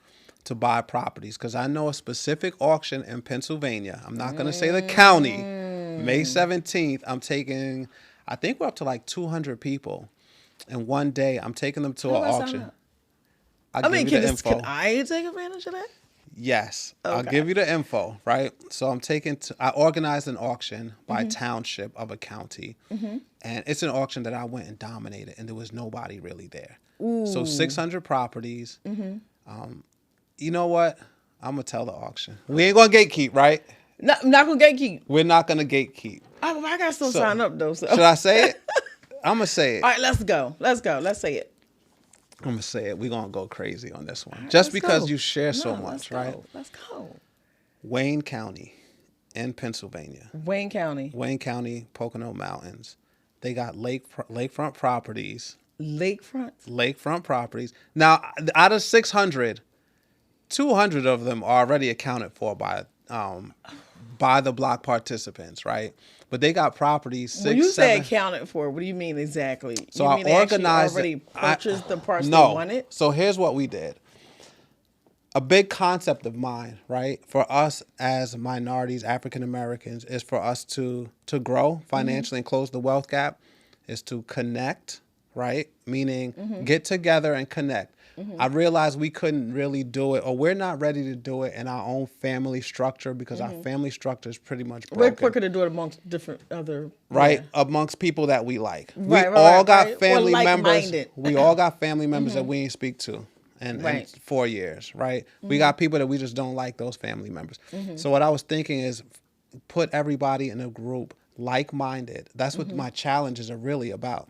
to buy properties, because I know a specific auction in Pennsylvania. I'm not going to say the county. May 17th, I'm taking, I think we're up to like 200 people. And one day, I'm taking them to an auction. Can I take advantage of that? Yes. Okay. I'll give you the info, right? So I organized an auction by township of a county. And it's an auction that I went and dominated, and there was nobody really there. Ooh. So 600 properties. You know what? I'm going to tell the auction. We ain't going to gatekeep, right? No, I'm not going to gatekeep. We're not going to gatekeep. I got to still sign up, though. So. Should I say it? I'm going to say it. All right, let's go. Let's say it. I'm going to say it. We're going to go crazy on this one. Right, just because you share so much, right? Let's go. Wayne County in Pennsylvania. Wayne County, Pocono Mountains. They got lakefront properties. Lakefront properties. Now, out of 600, 200 of them are already accounted for by the block participants, right? But they got properties. When you say accounted for, what do you mean exactly? So I organized. Already purchased the parts they wanted? So here's what we did. A big concept of mine, right, for us as minorities, African Americans, is for us to grow financially and close the wealth gap, is to connect, right? Meaning get together and connect. I realized we couldn't really do it, or we're not ready to do it in our own family structure, because our family structure is pretty much broken. We're quicker to do it amongst different other... Right? Yeah. Amongst people that we like. We all got family members. We all got family members that we ain't speak to in 4 years, right? We got people that we just don't like, those family members. So what I was thinking is put everybody in a group, like-minded. That's what my challenges are really about.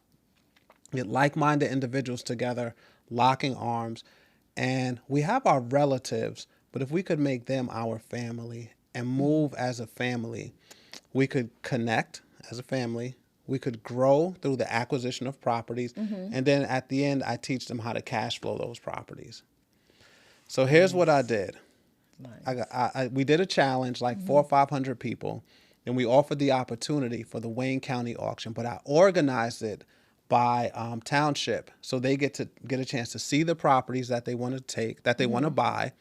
Get like-minded individuals together, locking arms, and we have our relatives, but if we could make them our family and move as a family, we could connect as a family, we could grow through the acquisition of properties, and then at the end, I teach them how to cash flow those properties. So here's what I did. We did a challenge, like 400 or 500 people, and we offered the opportunity for the Wayne County auction, but I organized it by township, so they get a chance to see the properties that they want to take, that they want to buy.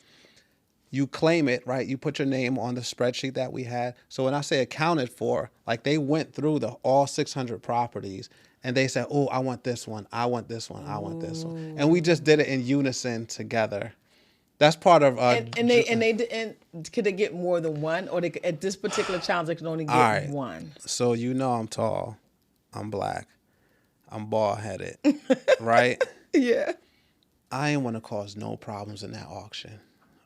You claim it, right? You put your name on the spreadsheet that we had. So when I say accounted for, like they went through all 600 properties, and they said, "Oh, I want this one. I want this one. I want this one." And we just did it in unison together. That's part of and could they get more than one, or at this particular challenge they can only get one? So I'm tall, I'm black, I'm bald headed, right? Yeah. I ain't want to cause no problems in that auction.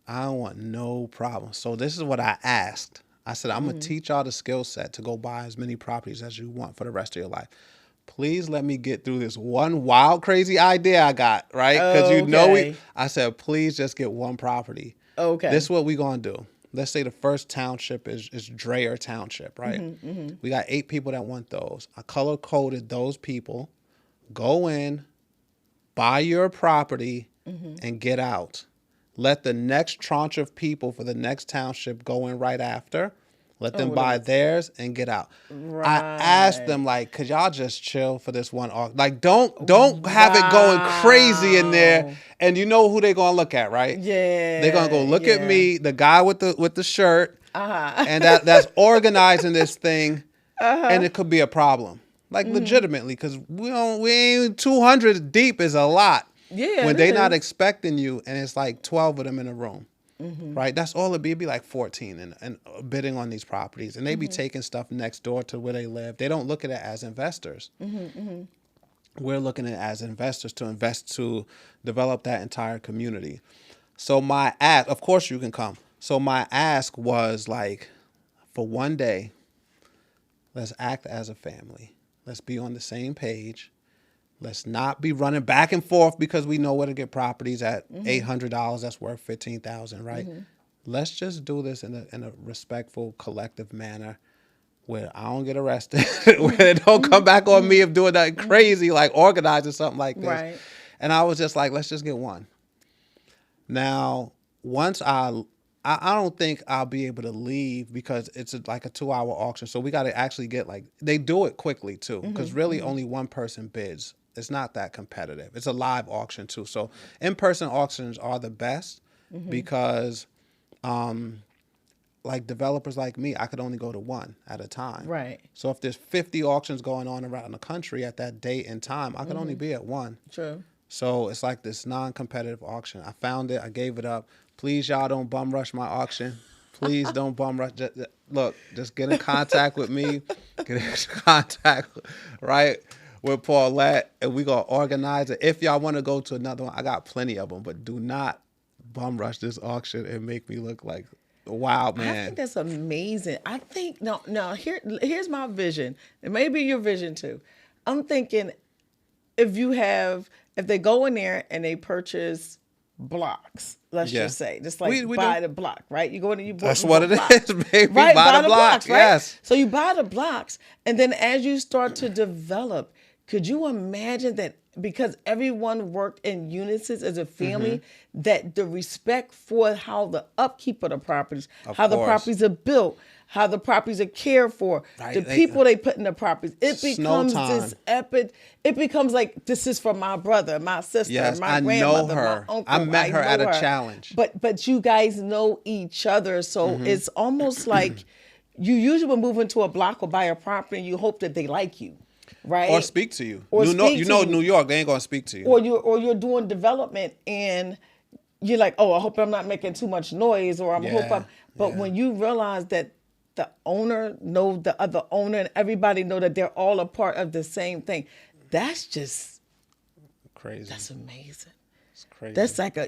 I don't want no problems. So this is what I asked. I said, I'm going to teach y'all the skill set to go buy as many properties as you want for the rest of your life. Please let me get through this one wild, crazy idea I got, right? Because I said, please just get one property. Okay. This is what we going to do. Let's say the first township is Dreyer Township, right? We got 8 people that want those. I color-coded those people. Go in, buy your property, and get out. Let the next tranche of people for the next township go in right after. Let them buy theirs and get out. Right. I asked them, like, could y'all just chill for this one? Like, don't have it going crazy in there. And you know who they're going to look at, right? Yeah. They're going to go look at me, the guy with the shirt, and that's organizing this thing, and it could be a problem. Like, legitimately, because we ain't 200 deep is a lot. Yeah, when they're not expecting you, and it's like 12 of them in a room, right? That's all it'd be. It'd be like 14 and bidding on these properties, and they be taking stuff next door to where they live. They don't look at it as investors. We're looking at it as investors to invest to develop that entire community. So my ask, of course you can come. So my ask was like, for one day, let's act as a family. Let's be on the same page. Let's not be running back and forth because we know where to get properties at $800 that's worth $15,000, right? Let's just do this in a respectful, collective manner where I don't get arrested, where they don't come back on me of doing that crazy, like organizing something like this. Right. And I was just like, let's just get one. Now, once I don't think I'll be able to leave because it's like a 2-hour auction. So we got to actually get they do it quickly too, because really only one person bids. It's not that competitive. It's a live auction too. So in-person auctions are the best because like developers like me, I could only go to one at a time. Right. So if there's 50 auctions going on around the country at that date and time, I could only be at one. True. So it's like this non-competitive auction. I found it. I gave it up. Please, y'all don't bum rush my auction. Please don't bum rush. Just get in contact with me. Get in contact, right, with Paulette, and we going to organize it. If y'all want to go to another one, I got plenty of them, but do not bum rush this auction and make me look like a wild man. I think that's amazing. I think, here's my vision. It may be your vision too. I'm thinking if they go in there and they purchase blocks, let's just say, just like we buy the block, right? You go in and you buy That's what it is, baby. Right? Buy the blocks, right? Yes. So you buy the blocks, and then as you start to develop, could you imagine that because everyone worked in unison as a family, that the respect for how the upkeep of the properties, the properties are built, how the properties are cared for, the people they put in the properties, it becomes this epic. It becomes like, this is for my brother, my sister, my grandmother, my uncle. I met her at a challenge. But you guys know each other, so it's almost like you usually will move into a block or buy a property and you hope that they like you. Right. Or speak to you. Or New York, they ain't gonna speak to you. Or you're doing development and you're like, oh, I hope I'm not making too much noise, or But when you realize that the owner know the other owner and everybody know that they're all a part of the same thing, that's just crazy. That's amazing. It's crazy. That's like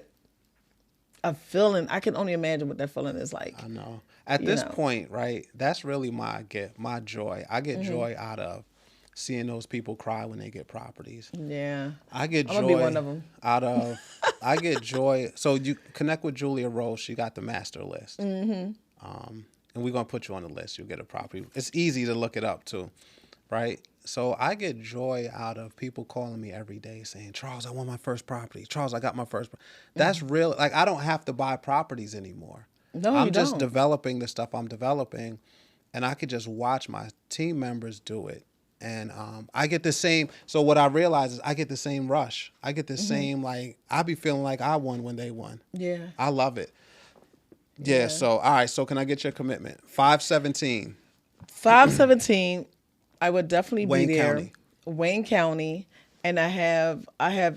a feeling. I can only imagine what that feeling is like. I know. At this point, right, that's really my gift, my joy. I get joy out of seeing those people cry when they get properties. Yeah. I get joy I'm gonna be one of them. I get joy. So you connect with Julia Rose. She got the master list. And we're going to put you on the list. You'll get a property. It's easy to look it up too, right? So I get joy out of people calling me every day saying, Charles, I want my first property. Charles, I got my first. That's real. Like, I don't have to buy properties anymore. No, I'm just developing the stuff I'm developing, and I could just watch my team members do it. And I get the same. So what I realize is I get the same rush. I get the same, I be feeling like I won when they won. Yeah. I love it. Yeah. So, all right. So can I get your commitment? 517. 517. I would definitely Wayne be there. County. Wayne County. and I have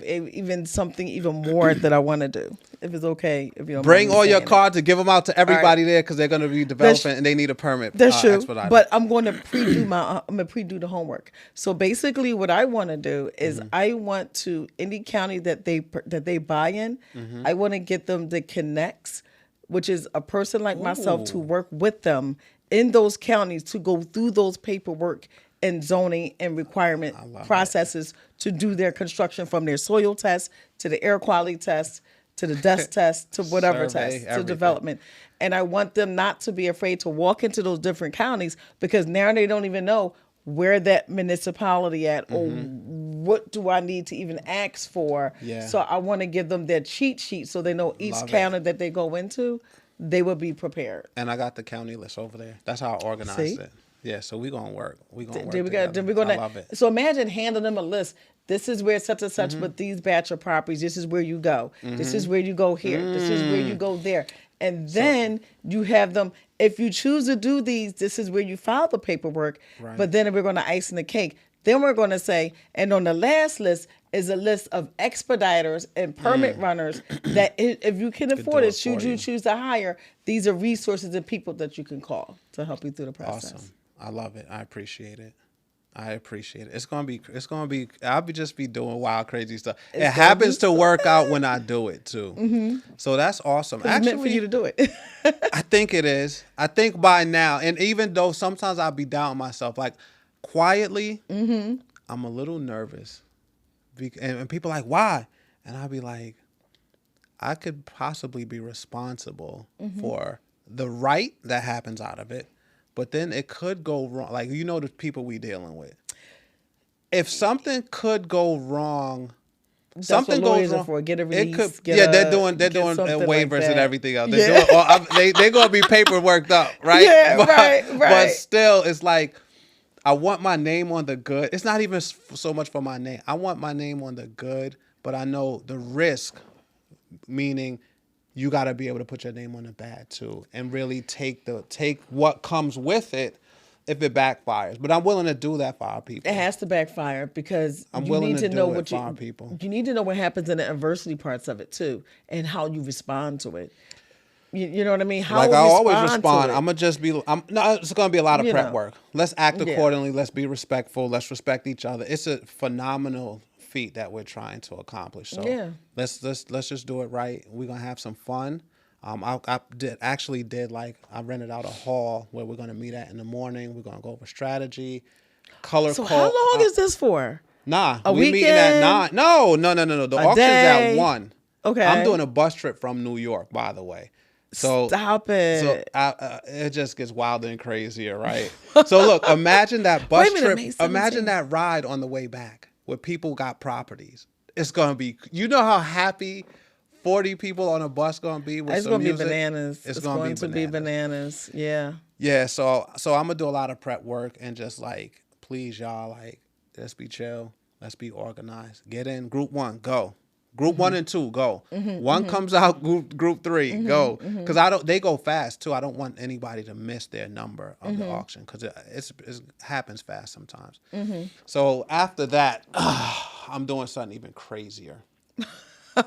even something even more that I want to do. If it's okay, if you don't Bring mind me all your saying it. cards and give them out to everybody there because they're going to be developing and they need a permit. That's true, Expediter. but I'm going to pre-do the homework. So basically, what I want to do is I want to any county that they buy in, I want to get them the connects, which is a person like myself to work with them in those counties to go through those paperwork and zoning and requirement processes to do their construction, from their soil test to the air quality test to the dust test to whatever Survey, test to everything. development. And I want them not to be afraid to walk into those different counties, because now they don't even know where that municipality at or what do I need to even ask for. Yeah. So I want to give them their cheat sheet so they know each county that they go into, they will be prepared. And I got the county list over there. That's how I organized See? it. Yeah, so we're going to work. We're going to work Then together. we're gonna. I love it. So imagine handing them a list. This is where such and such with these batch of properties. This is where you go. This is where you go here. This is where you go there. And then you have them. If you choose to do these, this is where you file the paperwork. Right. But then we're going to ice in the cake. Then we're going to say, and on the last list is a list of expediters and permit runners that if you can afford do it, it should for you you. choose to hire, these are resources and people that you can call to help you through the process. Awesome. I love it. I appreciate it. It's gonna be. I'll just be doing wild, crazy stuff. It happens to work out when I do it too. So that's awesome. It's meant for you to do it. I think it is. I think by now, and even though sometimes I'll be down on myself, like quietly, I'm a little nervous, and people are like, why? And I'll be like, I could possibly be responsible for the right that happens out of it. But then it could go wrong. Like, you know, the people we dealing with. If something could go wrong, That's something what lawyers goes are wrong. for. Get a It release. could, they're doing something like waivers that. and everything else. Yeah. They're gonna be paperworked up, right? Yeah, but, right. But still, it's like I want my name on the good. It's not even so much for my name. I want my name on the good, but I know the risk, meaning you got to be able to put your name on the bad too, and really take what comes with it if it backfires. But I'm willing to do that for our people. It has to backfire because I'm you willing need to to know do it what for our people. You need to know what happens in the adversity parts of it too, and how you respond to it. You know what I mean? How Like I always respond. To it. I'm gonna just be. It's gonna be a lot of prep know. work. Let's act Yeah. accordingly. Let's be respectful. Let's respect each other. It's a phenomenal feat that we're trying to accomplish. So Yeah. let's just do it right. We're gonna have some fun. I rented out a hall where we're gonna meet at in the morning. We're gonna go over strategy, color So code. how long is this for? Nah, A we meeting at weekend? 9. No. The auction's day? at 1. Okay. I'm doing a bus trip from New York, by the way. So Stop it. So it just gets wilder and crazier, right? So look, imagine that bus Wait a minute, trip. May 17th. Imagine that ride on the way back where people got properties. It's gonna be. You know how happy 40 people on a bus gonna be with It's some going to be music? bananas. It's going gonna to be bananas. Yeah. Yeah. So I'm gonna do a lot of prep work and just like, please y'all, like, let's be chill. Let's be organized. Get in. Group 1, go. Group 1 and 2, go. One comes out. Group 3, go. Because they go fast too. I don't want anybody to miss their number of the auction because it happens fast sometimes. So after that, I'm doing something even crazier.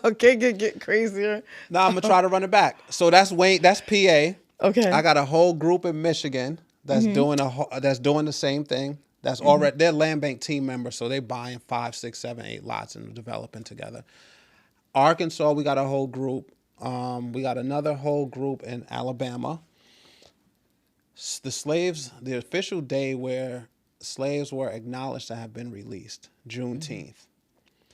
Okay, get crazier. Now I'm gonna try to run it back. So that's Wayne. That's PA. Okay. I got a whole group in Michigan that's doing the same thing. That's already they're Landbank team members, so they buying 5, 6, 7, 8 lots and developing together. Arkansas, we got a whole group. We got another whole group in Alabama. The official day where slaves were acknowledged to have been released, Juneteenth.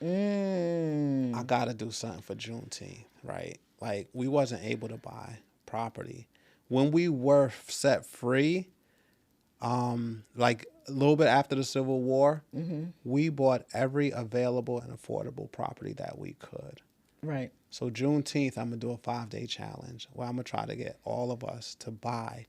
I gotta do something for Juneteenth, right? Like, we wasn't able to buy property. When we were set free, like a little bit after the Civil War, we bought every available and affordable property that we could. Right. So Juneteenth, I'm gonna do a 5-day challenge where I'm gonna try to get all of us to buy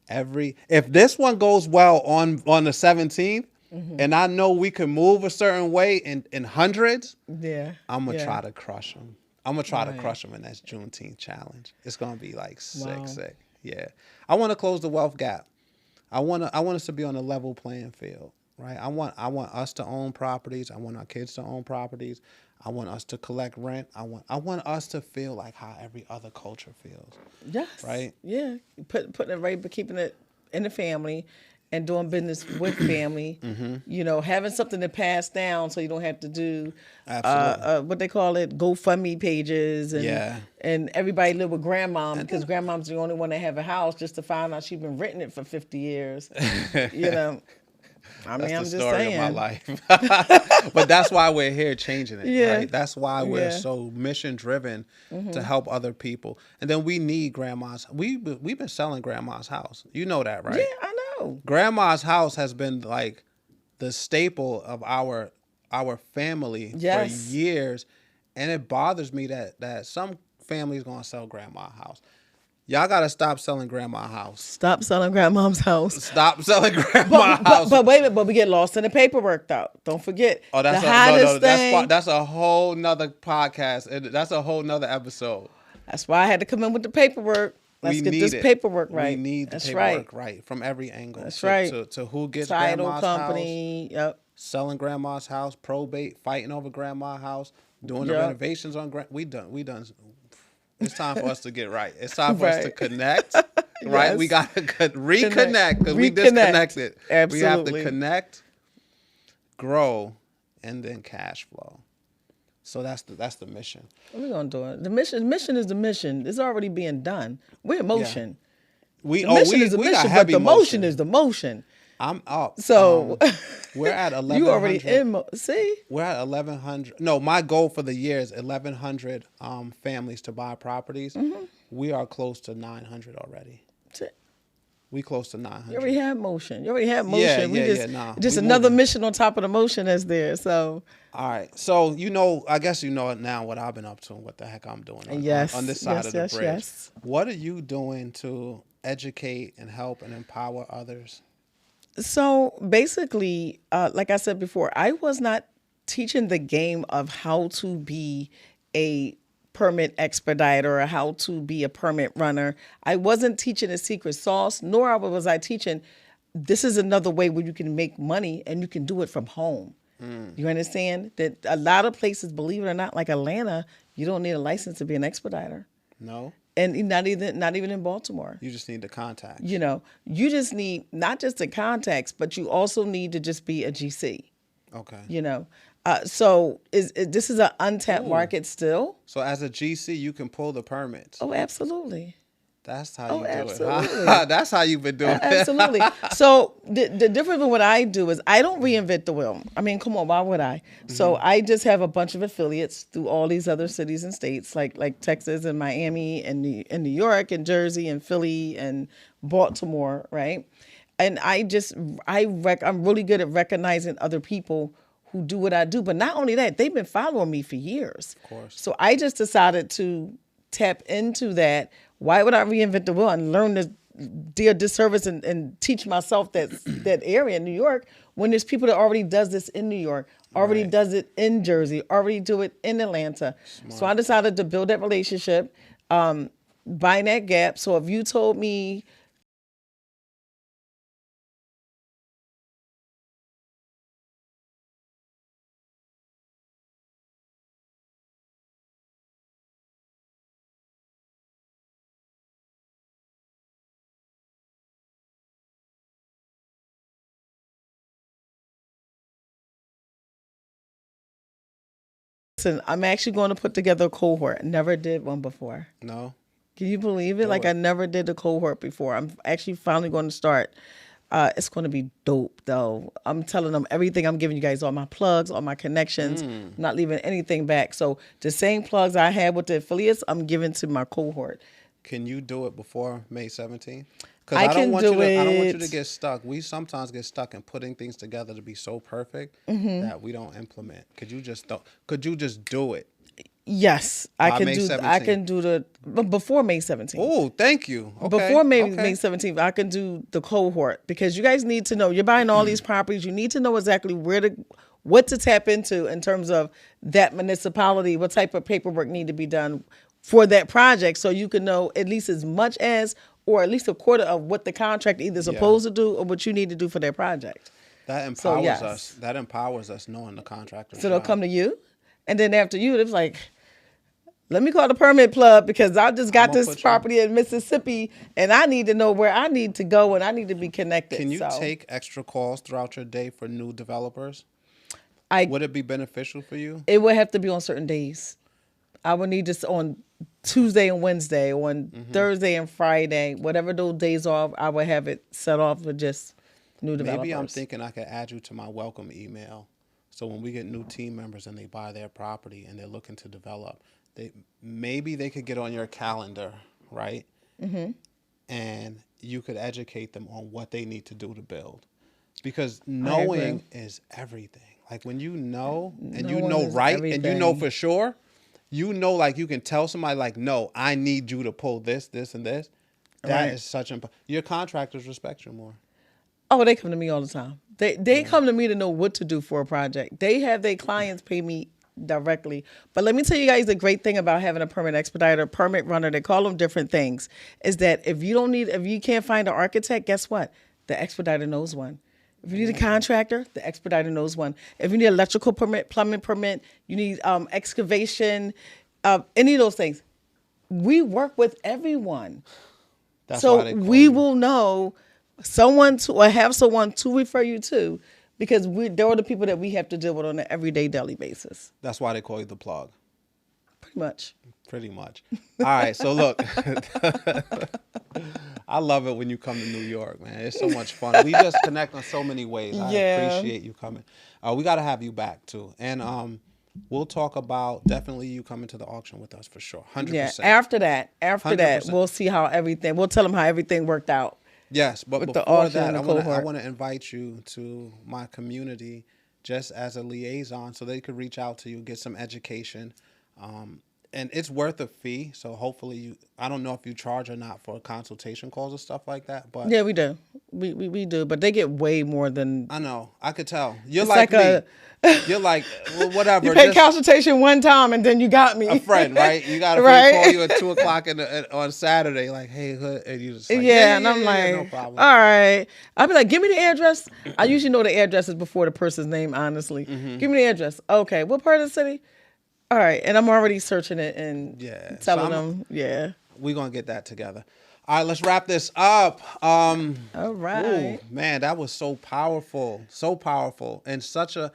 if this one goes well on the 17th, and I know we can move a certain way in hundreds, Yeah. I'm gonna Yeah. try to crush them. I'm gonna try to Right. crush them in that Juneteenth challenge. It's gonna be like Wow. sick. Yeah, I want to close the wealth gap. I want us to be on a level playing field. right? I want us to own properties. I want our kids to own properties. I want us to collect rent. I want us to feel like how every other culture feels. Yes. Right? Yeah. Putting it right, but keeping it in the family and doing business with family. You know, having something to pass down so you don't have to do what they call it, GoFundMe pages and everybody live with grandmom because grandmom's the only one that have a house just to find out she's been renting it for 50 years. You know. I mean, That's I'm the just story saying. of my life. But that's why we're here changing it, right? That's why we're so mission driven to help other people. And then we need grandma's. We've been selling grandma's house. You know that, right? Yeah, I know. Grandma's house has been like the staple of our family for years. And it bothers me that some families gonna sell grandma's house. Y'all gotta stop selling grandma's house. Stop selling grandmom's house. Stop selling grandma's house. But wait a minute, but we get lost in the paperwork though. Don't forget. Oh, that's the hottest thing. That's a whole nother podcast. That's a whole nother episode. That's why I had to come in with the paperwork. Let's get this paperwork right. We need the paperwork right from every angle. That's right. To who gets title grandma's company. house. Yep. Selling grandma's house, probate, fighting over grandma's house, doing the renovations on we done. It's time for us to get right. It's time for us to connect, right? We got to reconnect because we disconnected. Absolutely. We have to connect, grow, and then cash flow. So that's the mission. What are we gonna do? The mission is the mission. It's already being done. We're in motion. The mission is the mission, but the motion is the motion. I'm up. So we're at 1100. You already in. See, we're at 1100. No, my goal for the year is 1100 families to buy properties. We are close to 900 already. We close to 900. You already have motion. Yeah. Just another mission on top of the motion that's there. So. All right. So I guess you know now what I've been up to and what the heck I'm doing on this side of the bridge. Yes. What are you doing to educate and help and empower others? So basically, like I said before, I was not teaching the game of how to be a permit expediter or how to be a permit runner. I wasn't teaching a secret sauce, nor was I teaching this is another way where you can make money and you can do it from home. You understand that a lot of places, believe it or not, like Atlanta, you don't need a license to be an expediter. No. And not even in Baltimore. You just need the contacts. You know, you just need not just the contacts, but you also need to just be a GC. Okay. You know, so this is an untapped market still. So as a GC, you can pull the permits. Oh, absolutely. That's how you do absolutely. it. That's how you've been doing it. Absolutely. So the difference with what I do is I don't reinvent the wheel. I mean, come on, why would I? So I just have a bunch of affiliates through all these other cities and states, like Texas and Miami and New York and Jersey and Philly and Baltimore, right? And I'm really good at recognizing other people who do what I do. But not only that, they've been following me for years. Of course. So I just decided to tap into that. Why would I reinvent the wheel and learn to do a disservice and teach myself that area in New York when there's people that already does this in New York, already does it in Jersey, already do it in Atlanta. Smart. So I decided to build that relationship, buying that gap. So if you told me listen, I'm actually going to put together a cohort. Never did one before. No. Can you believe it? I never did a cohort before. I'm actually finally going to start. It's going to be dope, though. I'm telling them everything. I'm giving you guys all my plugs, all my connections. I'm not leaving anything back. So the same plugs I had with the affiliates, I'm giving to my cohort. Can you do it before May 17th? I don't want you to get stuck. We sometimes get stuck in putting things together to be so perfect that we don't implement. Could you just do it? Yes, I can do before May 17th. Oh, thank you. Okay. Before May 17th, I can do the cohort because you guys need to know. You're buying all these properties. You need to know exactly what to tap into in terms of that municipality, what type of paperwork need to be done for that project, so you can know at least as much as, or at least a quarter of what the contract either is supposed to do or what you need to do for that project. That empowers So, yes. us. That empowers us knowing the contractor. So they'll come to you, and then after you, it's like, let me call the permit plug because I just got this property in Mississippi, and I need to know where I need to go, and I need to be connected. Can you take extra calls throughout your day for new developers? Would it be beneficial for you? It would have to be on certain days. I would need this on Tuesday and Wednesday, on Thursday and Friday, whatever those days are. I would have it set off with just new developers. Maybe I'm thinking I could add you to my welcome email, so when we get new team members and they buy their property and they're looking to develop, maybe they could get on your calendar, right? Mm-hmm. And you could educate them on what they need to do to build, because knowing is everything. Like when you know and you know right everything. And you know for sure, you know, like you can tell somebody like, no, I need you to pull this, this, and this. That is such your contractors respect you more. Oh, they come to me all the time. They come to me to know what to do for a project. They have their clients pay me directly. But let me tell you guys the great thing about having a permit expediter, permit runner, they call them different things, is that if you can't find an architect, guess what? The expediter knows one. If you need a contractor, the expediter knows one. If you need electrical permit, plumbing permit, you need excavation, any of those things, we work with everyone. That's so why they call we you. will know someone to, or have someone to refer you to, because there are the people that we have to deal with on an everyday, daily basis. That's why they call you the plug. Pretty much. Pretty much. All right, so look, I love it when you come to New York, man. It's so much fun. We just connect on so many ways. I appreciate you coming. We got to have you back, too. And we'll talk about definitely you coming to the auction with us for sure, 100%. Yeah, after that, 100%. we'll see we'll tell them how everything worked out. Yes, but with before that, I want to invite you to my community just as a liaison so they could reach out to you, get some education. And it's worth a fee, so hopefully I don't know if you charge or not for consultation calls or stuff like that, but yeah, we do. We do, but they get way more than. I know. I could tell. You're like me. You're like, well, whatever. You pay consultation one time and then you got me. A friend, right? You got to call you at 2:00 on Saturday, like, hey, and you just like, and I'm like, no problem. All right. I'll be like, give me the address. I usually know the addresses before the person's name, honestly. Mm-hmm. Give me the address. Okay, what part of the city? All right, and I'm already searching it and telling them, we're going to get that together. All right, let's wrap this up. All right. Ooh, man, that was so powerful, and such a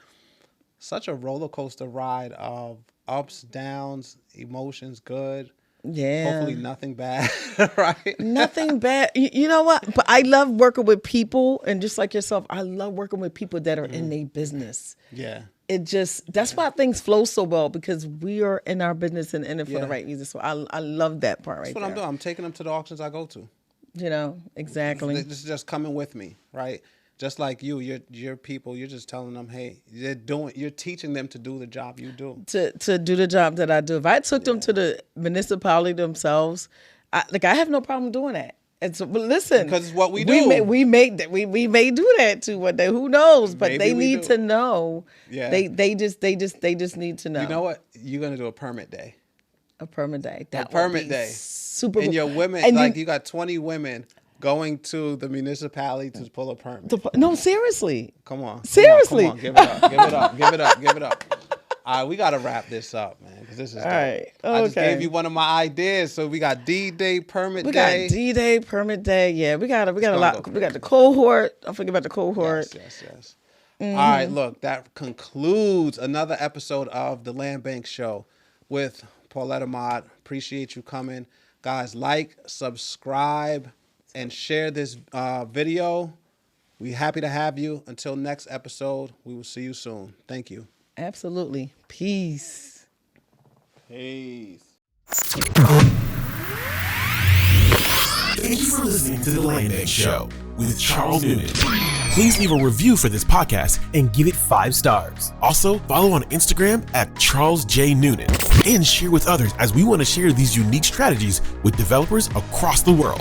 roller coaster ride of ups, downs, emotions, good. Yeah. Hopefully nothing bad, right? Nothing bad. You know what? But I love working with people, and just like yourself, I love working with people that are in their business. Yeah. That's why things flow so well, because we are in our business and in it for the right reason. So I love that part right there. That's what I'm doing. I'm taking them to the auctions I go to. You know, exactly. This is just coming with me, right? Just like you're people, you're just telling them, hey, you're teaching them to do the job you do. To do the job that I do. If I took them to the municipality themselves, I have no problem doing that. And so, but listen, because it's what we do. We may do that too one day. Who knows? But they need to know. Yeah. They just need to know. You know what? You're gonna do a permit day. A permit day. A permit day. Super. And your women, and you got 20 women going to the municipality to pull a permit. No, seriously. Come on. Seriously. Come on. Give it up. Give it up. Give it up. Give it up. All right, we got to wrap this up, man, because this is dope. All right. Okay. I just gave you one of my ideas. So we got DDay permit day. We got DDay permit day. Yeah, we got a lot. We got the cohort. Don't forget about the cohort. Yes. Mm-hmm. All right, look, that concludes another episode of the Landbank Show with Paulette Ahmad. Appreciate you coming. Guys, like, subscribe, and share this video. We're happy to have you. Until next episode, we will see you soon. Thank you. Absolutely. Peace. Thank you for listening to The Landbank Show with Charles Noonan. Please leave a review for this podcast and give it 5 stars. Also, follow on Instagram at Charles J. Noonan and share with others, as we want to share these unique strategies with developers across the world.